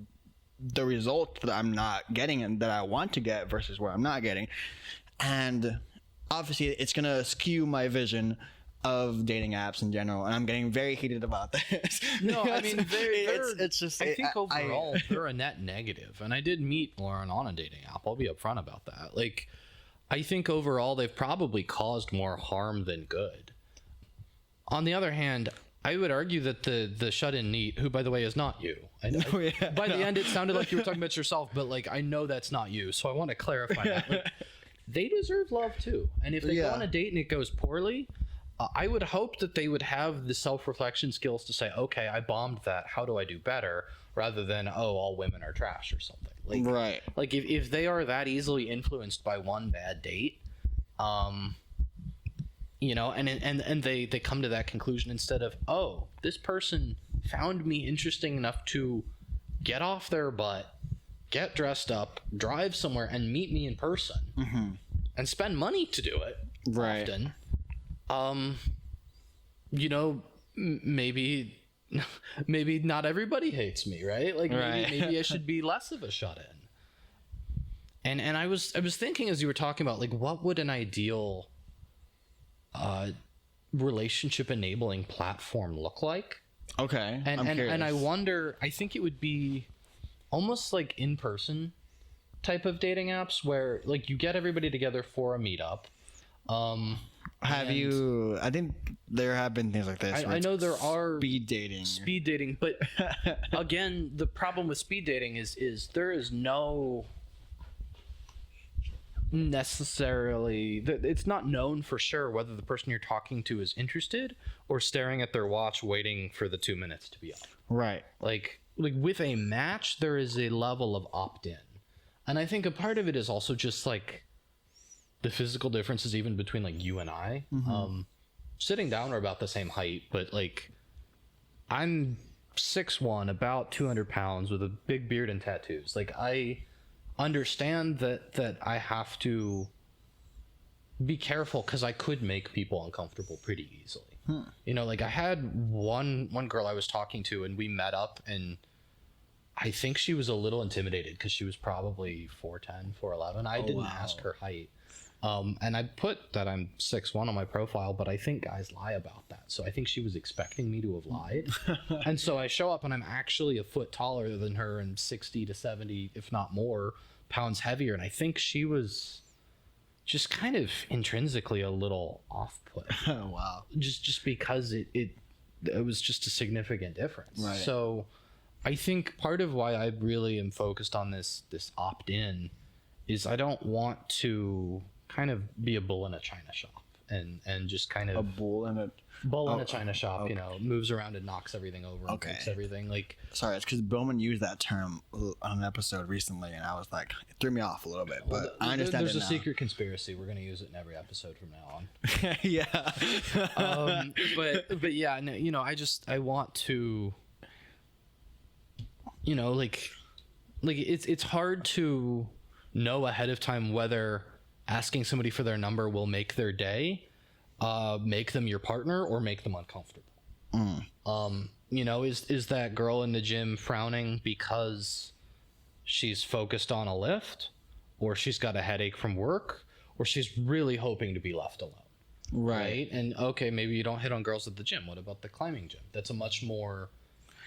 the result that I'm not getting and that I want to get versus what I'm not getting. And obviously it's gonna skew my vision of dating apps in general, and I'm getting very heated about this. No, I mean, it's just, I think overall they're a net negative. And I did meet Lauren on a dating app. I'll be upfront about that. Like, I think overall they've probably caused more harm than good. On the other hand, I would argue that the shut-in NEET, who by the way is not you. By the end it sounded like you were talking about yourself, but like I know that's not you, so I want to clarify that. Like, they deserve love too. And if they go on a date and it goes poorly, I would hope that they would have the self-reflection skills to say, okay, I bombed that. How do I do better? Rather than, oh, all women are trash or something. Like, right. Like if they are that easily influenced by one bad date, you know, and they come to that conclusion instead of, oh, this person found me interesting enough to get off their butt, get dressed up, drive somewhere, and meet me in person, and spend money to do it. Right. Often. You know, maybe not everybody hates me, right? Like maybe I should be less of a shut-in. And I was thinking as you were talking about, like, what would an ideal relationship enabling platform look like? Okay. And I wonder, I think it would be almost like in-person type of dating apps where like you get everybody together for a meetup. I think there have been things like this. I know there are speed dating, but again, the problem with speed dating is there is no necessarily, it's not known for sure whether the person you're talking to is interested or staring at their watch waiting for the 2 minutes to be up. Right. Like with a match, there is a level of opt-in. And I think a part of it is also just like the physical differences even between like you and I. Sitting down, we're about the same height, but like I'm 6'1", about 200 pounds with a big beard and tattoos. Like I understand that I have to be careful because I could make people uncomfortable pretty easily. You know, like I had one girl I was talking to, and we met up, and I think she was a little intimidated because she was probably 4'10", 4'11". I didn't ask her height. And I put that I'm 6'1" on my profile, but I think guys lie about that. So I think she was expecting me to have lied. And so I show up and I'm actually a foot taller than her and 60 to 70, if not more, pounds heavier. And I think she was just kind of intrinsically a little off-put. Oh, wow. Just because it was just a significant difference. Right. So I think part of why I really am focused on this opt-in is I don't want to kind of be a bull in a china shop and just kind of A bull in a china shop, okay. You know, moves around and knocks everything over and breaks everything. Like, sorry, it's because Bowman used that term on an episode recently, and I was like, it threw me off a little bit, but I understand there's it a now. secret conspiracy. We're going to use it in every episode from now on. Yeah. But yeah, no, you know, I want to, you know, like it's hard to know ahead of time whether asking somebody for their number will make their day, make them your partner, or make them uncomfortable. You know, is that girl in the gym frowning because she's focused on a lift, or she's got a headache from work, or she's really hoping to be left alone? Right. And okay, maybe you don't hit on girls at the gym. What about the climbing gym? That's a much more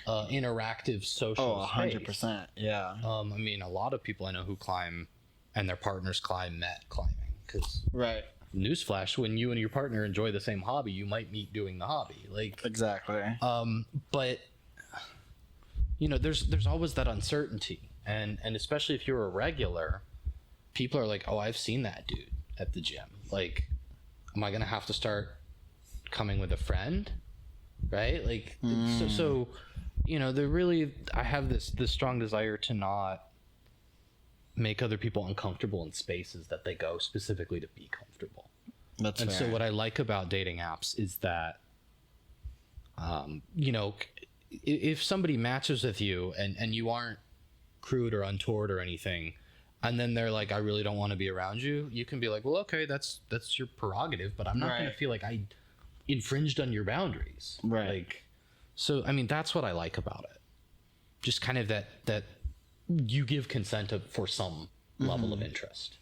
interactive social space. 100%. Yeah. I mean, a lot of people I know who climb and their partners met climbing. Because right. Newsflash, when you and your partner enjoy the same hobby, you might meet doing the hobby. Like, exactly. But you know, there's always that uncertainty, and especially if you're a regular, people are like, oh, I've seen that dude at the gym. Like, am I gonna have to start coming with a friend? Right? Like, so you know, I have this strong desire to not make other people uncomfortable in spaces that they go specifically to be comfortable. That's and fair. So what I like about dating apps is that, you know, if somebody matches with you and you aren't crude or untoward or anything, and then they're like, I really don't want to be around you, you can be like, well, okay, that's your prerogative, but I'm not going to feel like I infringed on your boundaries. Right. Like, so, I mean, that's what I like about it. Just kind of that you give consent for some level of interest.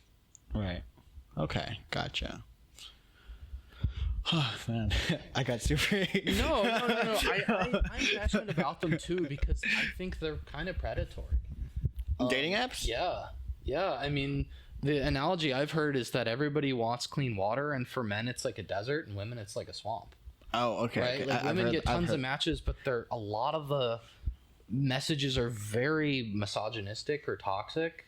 Right. Okay. Gotcha. Oh, man. I got super... No. I'm passionate about them too because I think they're kind of predatory. Dating apps? Yeah. I mean, the analogy I've heard is that everybody wants clean water, and for men it's like a desert, and women it's like a swamp. Oh, okay. Right? Okay. Like women get tons of matches, but a lot of the messages are very misogynistic or toxic.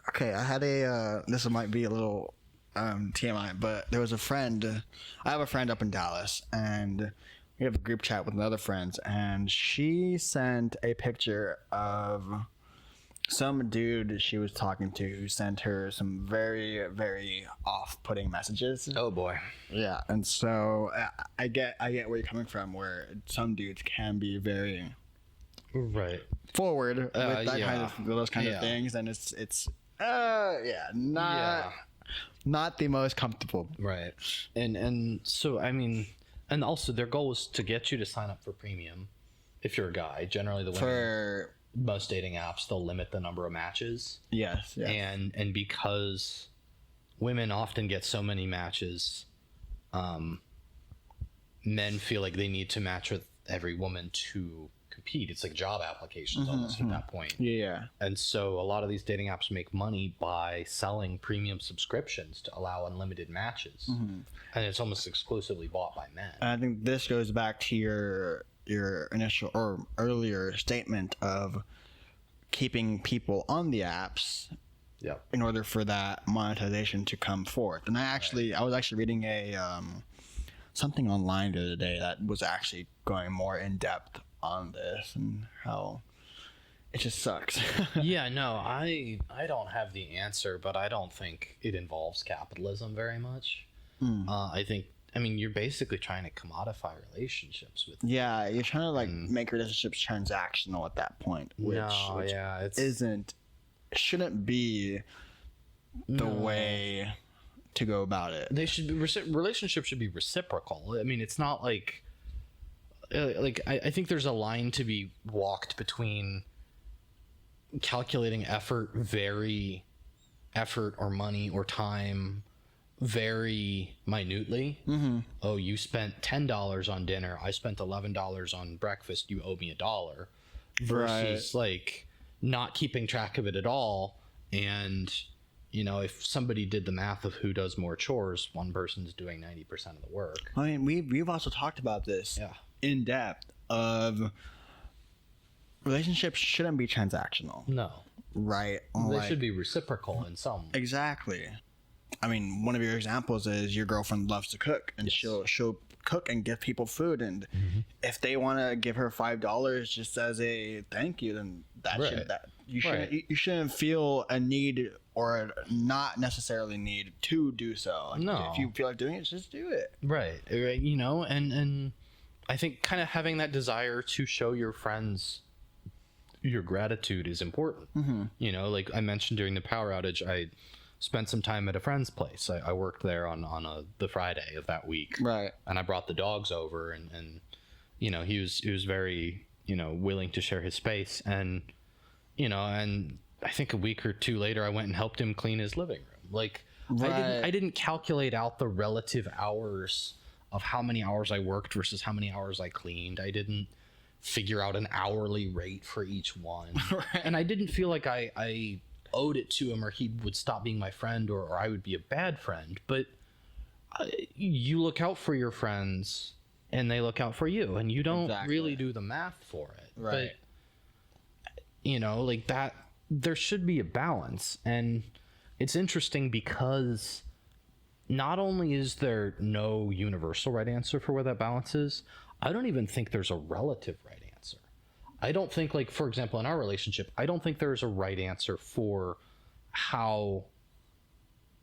Okay, I had this might be a little TMI, but there was a friend. I have a friend up in Dallas, and we have a group chat with other friends, and she sent a picture of some dude she was talking to who sent her some very, very off-putting messages. Oh boy. Yeah, and so I get where you're coming from, where some dudes can be very right forward with that kind of those kind of things, and it's not the most comfortable. Right. And so I mean, and also their goal is to get you to sign up for premium if you're a guy. Generally the women for most dating apps, they'll limit the number of matches. Yes. And because women often get so many matches, men feel like they need to match with every woman to compete. It's like job applications almost at that point. Yeah. And so a lot of these dating apps make money by selling premium subscriptions to allow unlimited matches. And it's almost exclusively bought by men. And I think this goes back to your initial or earlier statement of keeping people on the apps in order for that monetization to come forth. And I was actually reading a something online the other day that was actually going more in depth on this and how it just sucks. Yeah, no, I don't have the answer, but I don't think it involves capitalism very much. I mean, you're basically trying to commodify relationships with. Yeah, you're trying to like make relationships transactional at that point, which shouldn't be the way to go about it. They should be relationships should be reciprocal. I mean, it's not like I think there's a line to be walked between calculating effort or money or time very minutely. Oh, you spent $10 on dinner, I spent $11 on breakfast, you owe me $1, versus like not keeping track of it at all. And if somebody did the math of who does more chores, one person's doing 90% of the work. I mean, we've also talked about this in depth of relationships shouldn't be transactional. No. Right? They should be reciprocal in some. Exactly. I mean, one of your examples is your girlfriend loves to cook, and she'll cook and give people food, and if they want to give her $5 just as a thank you, then you shouldn't feel a need or not necessarily need to do so. Like, no. If you feel like doing it, just do it. Right. And I think kind of having that desire to show your friends your gratitude is important. Like I mentioned during the power outage, I spent some time at a friend's place. I worked there on the Friday of that week. Right. And I brought the dogs over, and he was very willing to share his space, and and I think a week or two later I went and helped him clean his living room. Like I didn't calculate out the relative hours of how many hours I worked versus how many hours I cleaned. I didn't figure out an hourly rate for each one. And I didn't feel like I owed it to him, or he would stop being my friend, or I would be a bad friend. But you look out for your friends and they look out for you, and you don't really do the math for it. Right. But like that, there should be a balance. And it's interesting because not only is there no universal right answer for where that balance is, I don't even think there's a relative right answer. I don't think, like, for example, in our relationship, I don't think there's a right answer for how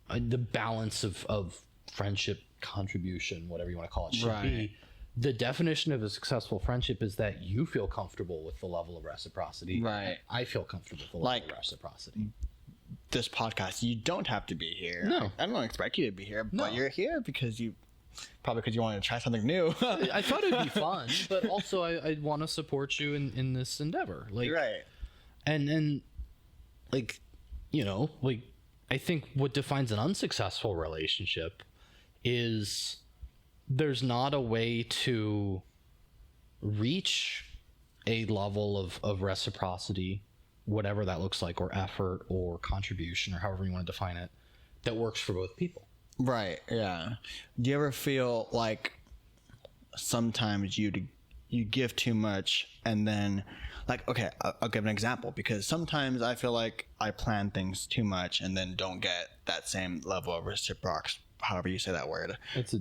the balance of friendship, contribution, whatever you want to call it, should be. The definition of a successful friendship is that you feel comfortable with the level of reciprocity. Right. I feel comfortable with the level of reciprocity. This podcast, you don't have to be here. No. I don't expect you to be here, but you're here because you wanted to try something new. I thought it'd be fun, but also I want to support you in this endeavor. Like, right. And like, like, I think what defines an unsuccessful relationship is there's not a way to reach a level of reciprocity, whatever that looks like, or effort or contribution, or however you want to define it, that works for both people. Right. Yeah. Do you ever feel like sometimes you give too much, and then, like, okay, I'll give an example, because sometimes I feel like I plan things too much and then don't get that same level of however you say that word. It's a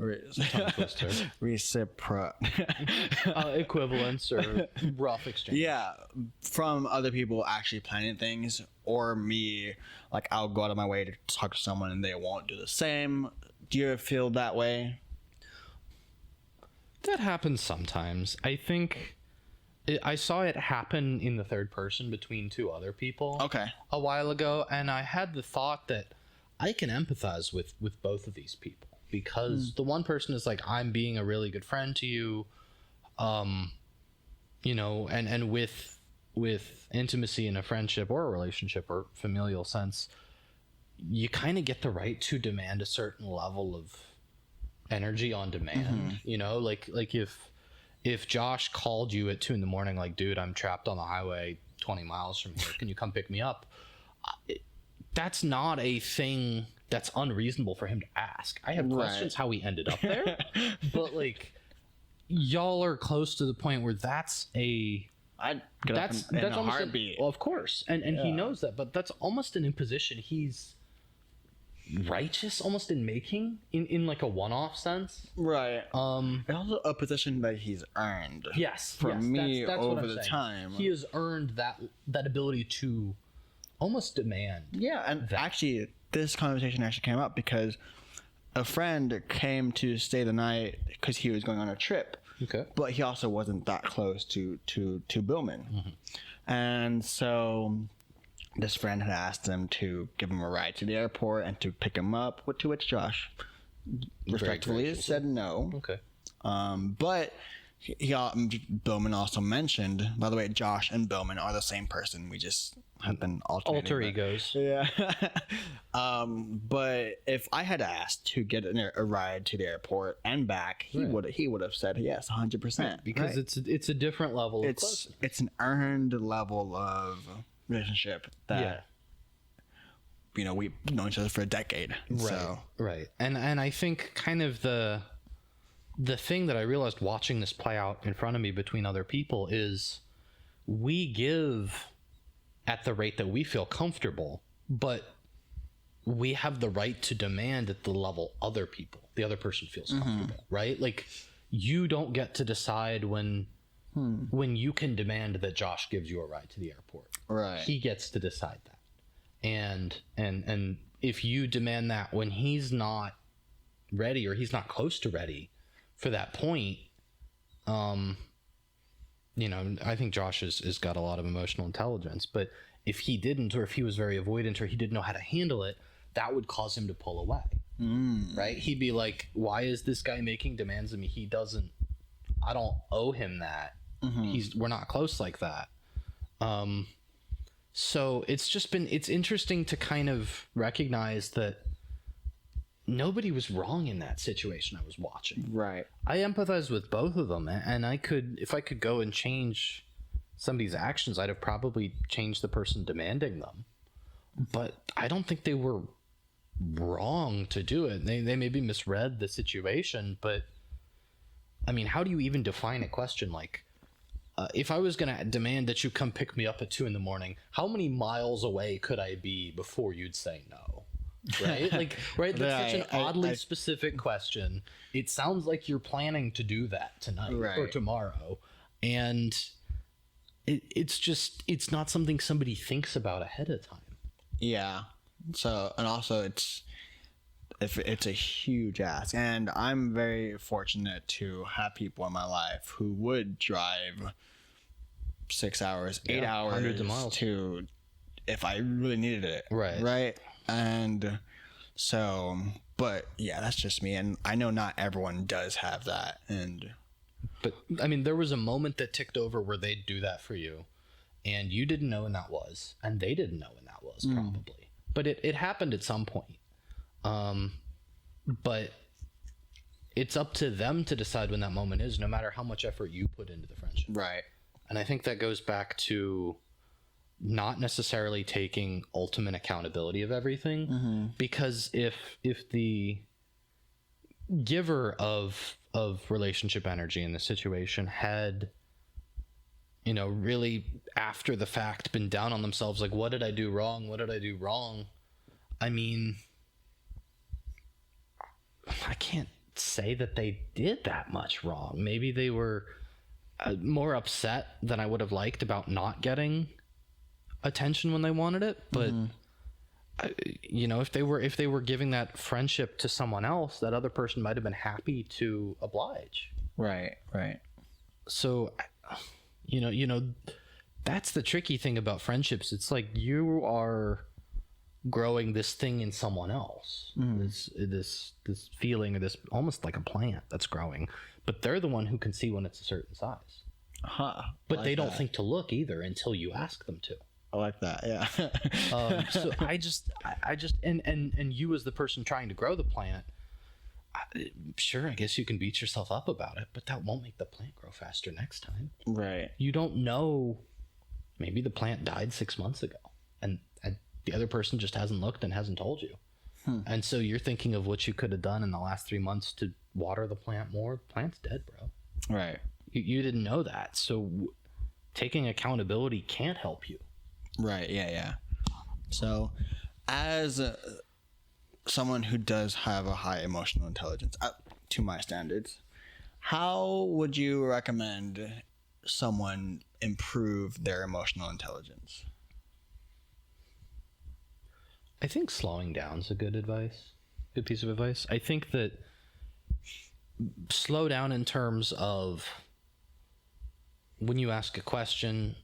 tongue twister. Equivalence or rough exchange. Yeah, from other people actually planning things, or me, like, I'll go out of my way to talk to someone and they won't do the same. Do you ever feel that way? That happens sometimes. I think I saw it happen in the third person between two other people a while ago, and I had the thought that I can empathize with both of these people, because the one person is like, I'm being a really good friend to you, and with intimacy in a friendship or a relationship or familial sense, you kind of get the right to demand a certain level of energy on demand. Like if Josh called you at 2 a.m, like, dude, I'm trapped on the highway 20 miles from here, can you come pick me up? That's not a thing that's unreasonable for him to ask. I have questions how he ended up there, but like, y'all are close to the point where that's a heartbeat. Well, of course, and he knows that, but that's almost an imposition he's righteous almost in making in like a one-off sense. Right. And also a position that he's earned. Yes. For me, that's over what I'm the saying. time. He has earned that ability to almost demand. Yeah, and actually, this conversation actually came up because a friend came to stay the night because he was going on a trip. Okay. But he also wasn't that close to Billman. And so this friend had asked him to give him a ride to the airport and to pick him up, to which Josh respectfully said no. Okay. But Billman also mentioned, by the way, Josh and Billman are the same person. We just have been alternating. Alter egos. Yeah. But if I had asked to get a ride to the airport and back, he would have said yes, 100%. Because it's a different level of closeness. It's an earned level of relationship that we've known each other for a decade. Right. So. Right. And I think kind of the thing that I realized watching this play out in front of me between other people is we give at the rate that we feel comfortable, but we have the right to demand at the level the other person feels comfortable, right? Like you don't get to decide when you can demand that Josh gives you a ride to the airport. Right. He gets to decide that. And if you demand that when he's not ready or he's not close to ready for that point, I think Josh has got a lot of emotional intelligence, but if he didn't, or if he was very avoidant, or he didn't know how to handle it, that would cause him to pull away. Right? He'd be like, why is this guy making demands of me? I don't owe him that. We're not close like that. So it's interesting to kind of recognize that nobody was wrong in that situation I was watching. Right. I empathize with both of them, and if I could go and change somebody's actions, I'd have probably changed the person demanding them. But I don't think they were wrong to do it. They maybe misread the situation, but I mean, how do you even define a question like, if I was going to demand that you come pick me up at 2 a.m, how many miles away could I be before you'd say no? Right? Like, right? That's such an oddly specific question. It sounds like you're planning to do that tonight or tomorrow. And it's not something somebody thinks about ahead of time. Yeah. So, and also it's a huge ask. And I'm very fortunate to have people in my life who would drive 6 hours, 8 hours, hundreds of miles to, if I really needed it. Right. Right. And so, but yeah, that's just me. And I know not everyone does have that. But I mean, there was a moment that ticked over where they'd do that for you, and you didn't know when that was, and they didn't know when that was, probably. But it happened at some point. But it's up to them to decide when that moment is, no matter how much effort you put into the friendship. Right. And I think that goes back to not necessarily taking ultimate accountability of everything, because if the giver of relationship energy in the situation had, really after the fact been down on themselves, like, what did I do wrong? What did I do wrong? I mean, I can't say that they did that much wrong. Maybe they were more upset than I would have liked about not getting attention when they wanted it, but if they were giving that friendship to someone else, that other person might have been happy to oblige. Right. So that's the tricky thing about friendships. It's like you are growing this thing in someone else, this feeling, or this almost like a plant that's growing, but they're the one who can see when it's a certain size. But they don't think to look either until you ask them to. I like that. Yeah. So I just and you as the person trying to grow the plant, sure, I guess you can beat yourself up about it, but that won't make the plant grow faster next time. Right. You don't know. Maybe the plant died 6 months ago, and the other person just hasn't looked and hasn't told you. And so you're thinking of what you could have done in the last 3 months to water the plant more. The plant's dead, bro. Right. You didn't know that. So taking accountability can't help you. Right. Yeah. So as someone who does have a high emotional intelligence, to my standards, how would you recommend someone improve their emotional intelligence? I think slowing down is a good piece of advice. I think that slow down in terms of when you ask a question,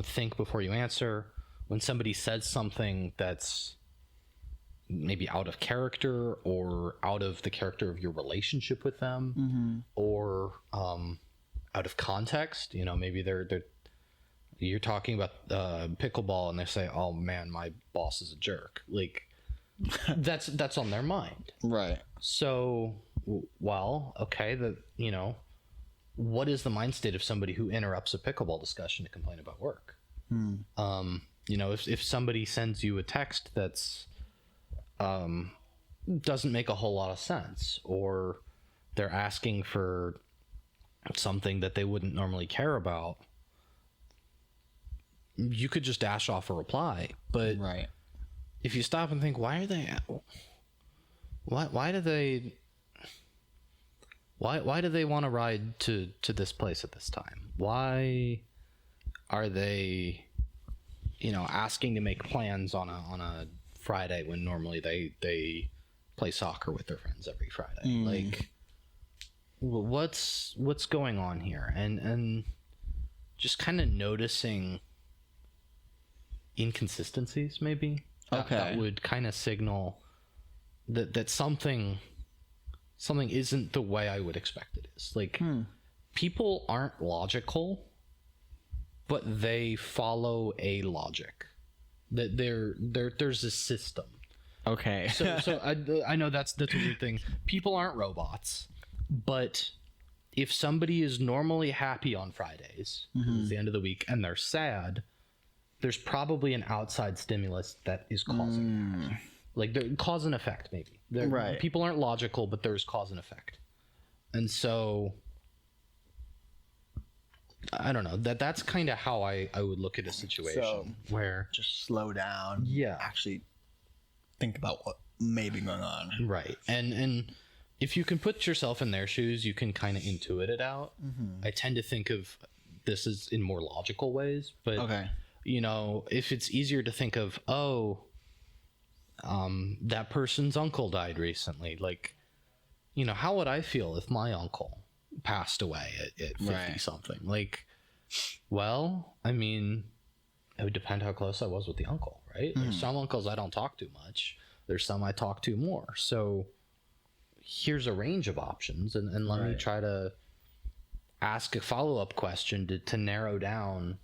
think before you answer. When somebody says something that's maybe out of character or out of the character of your relationship with them, or out of context, maybe you're talking about pickleball and they say, "Oh man, my boss is a jerk." Like that's on their mind, Right. So, well, okay, what is the mind state of somebody who interrupts a pickleball discussion to complain about work? If somebody sends you a text that's doesn't make a whole lot of sense, or they're asking for something that they wouldn't normally care about, you could just dash off a reply. But Right. if you stop and think, why do they want to ride to this place at this time? Why are they asking to make plans on a Friday when normally they play soccer with their friends every Friday? Like, what's going on here? And just kind of noticing inconsistencies, maybe. That would kind of signal that something isn't the way I would expect it is. Like, people aren't logical, but they follow a logic. That there's a system. Okay. So I know that's a weird thing. People aren't robots, but if somebody is normally happy on Fridays, it's the end of the week, and they're sad, there's probably an outside stimulus that is causing that. Like, cause and effect, maybe. Right. People aren't logical, but there's cause and effect. And so, I don't know. That's kind of how I would look at a situation where... Just slow down. Yeah. Actually think about what may be going on. Right. And if you can put yourself in their shoes, you can kind of intuit it out. I tend to think of this as in more logical ways, but... Okay. If it's easier to think of, that person's uncle died recently. Like, how would I feel if my uncle passed away at 50 something? Like, well, I mean, it would depend how close I was with the uncle, right? There's some uncles I don't talk to much. There's some I talk to more. So here's a range of options, and let me try to ask a follow-up question to narrow down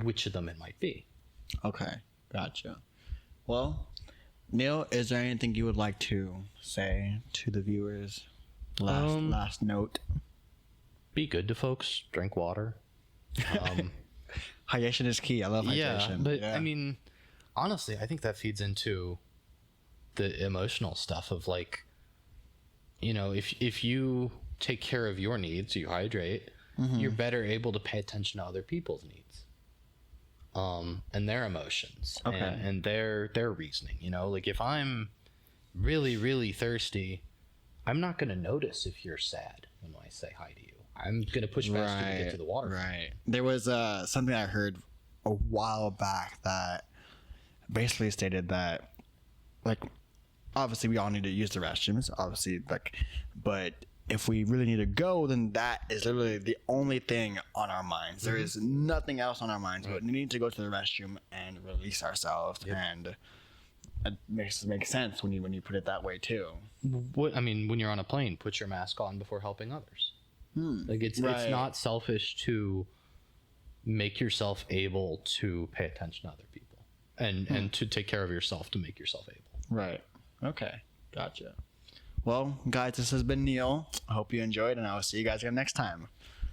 which of them it might be. Okay, gotcha. Well, Neil, is there anything you would like to say to the viewers? Last note. Be good to folks. Drink water. Hydration is key. I love hydration. Yeah, but I mean, honestly, I think that feeds into the emotional stuff of, like, if you take care of your needs, you hydrate, you're better able to pay attention to other people's needs. And their emotions, and their reasoning. Like, if I'm really, really thirsty, I'm not going to notice if you're sad when I say hi to you. I'm going to push past you to get to the water. Right. There was something I heard a while back that basically stated that, like, obviously we all need to use the restrooms, obviously, like, but if we really need to go, then that is literally the only thing on our minds. There is nothing else on our minds but we need to go to the restroom and release ourselves. And it makes sense when you put it that way too. When you're on a plane, put your mask on before helping others. Like, it's not selfish to make yourself able to pay attention to other people and to take care of yourself to make yourself able. Right. Okay. Gotcha. Well, guys, this has been Neil. I hope you enjoyed, and I will see you guys again next time.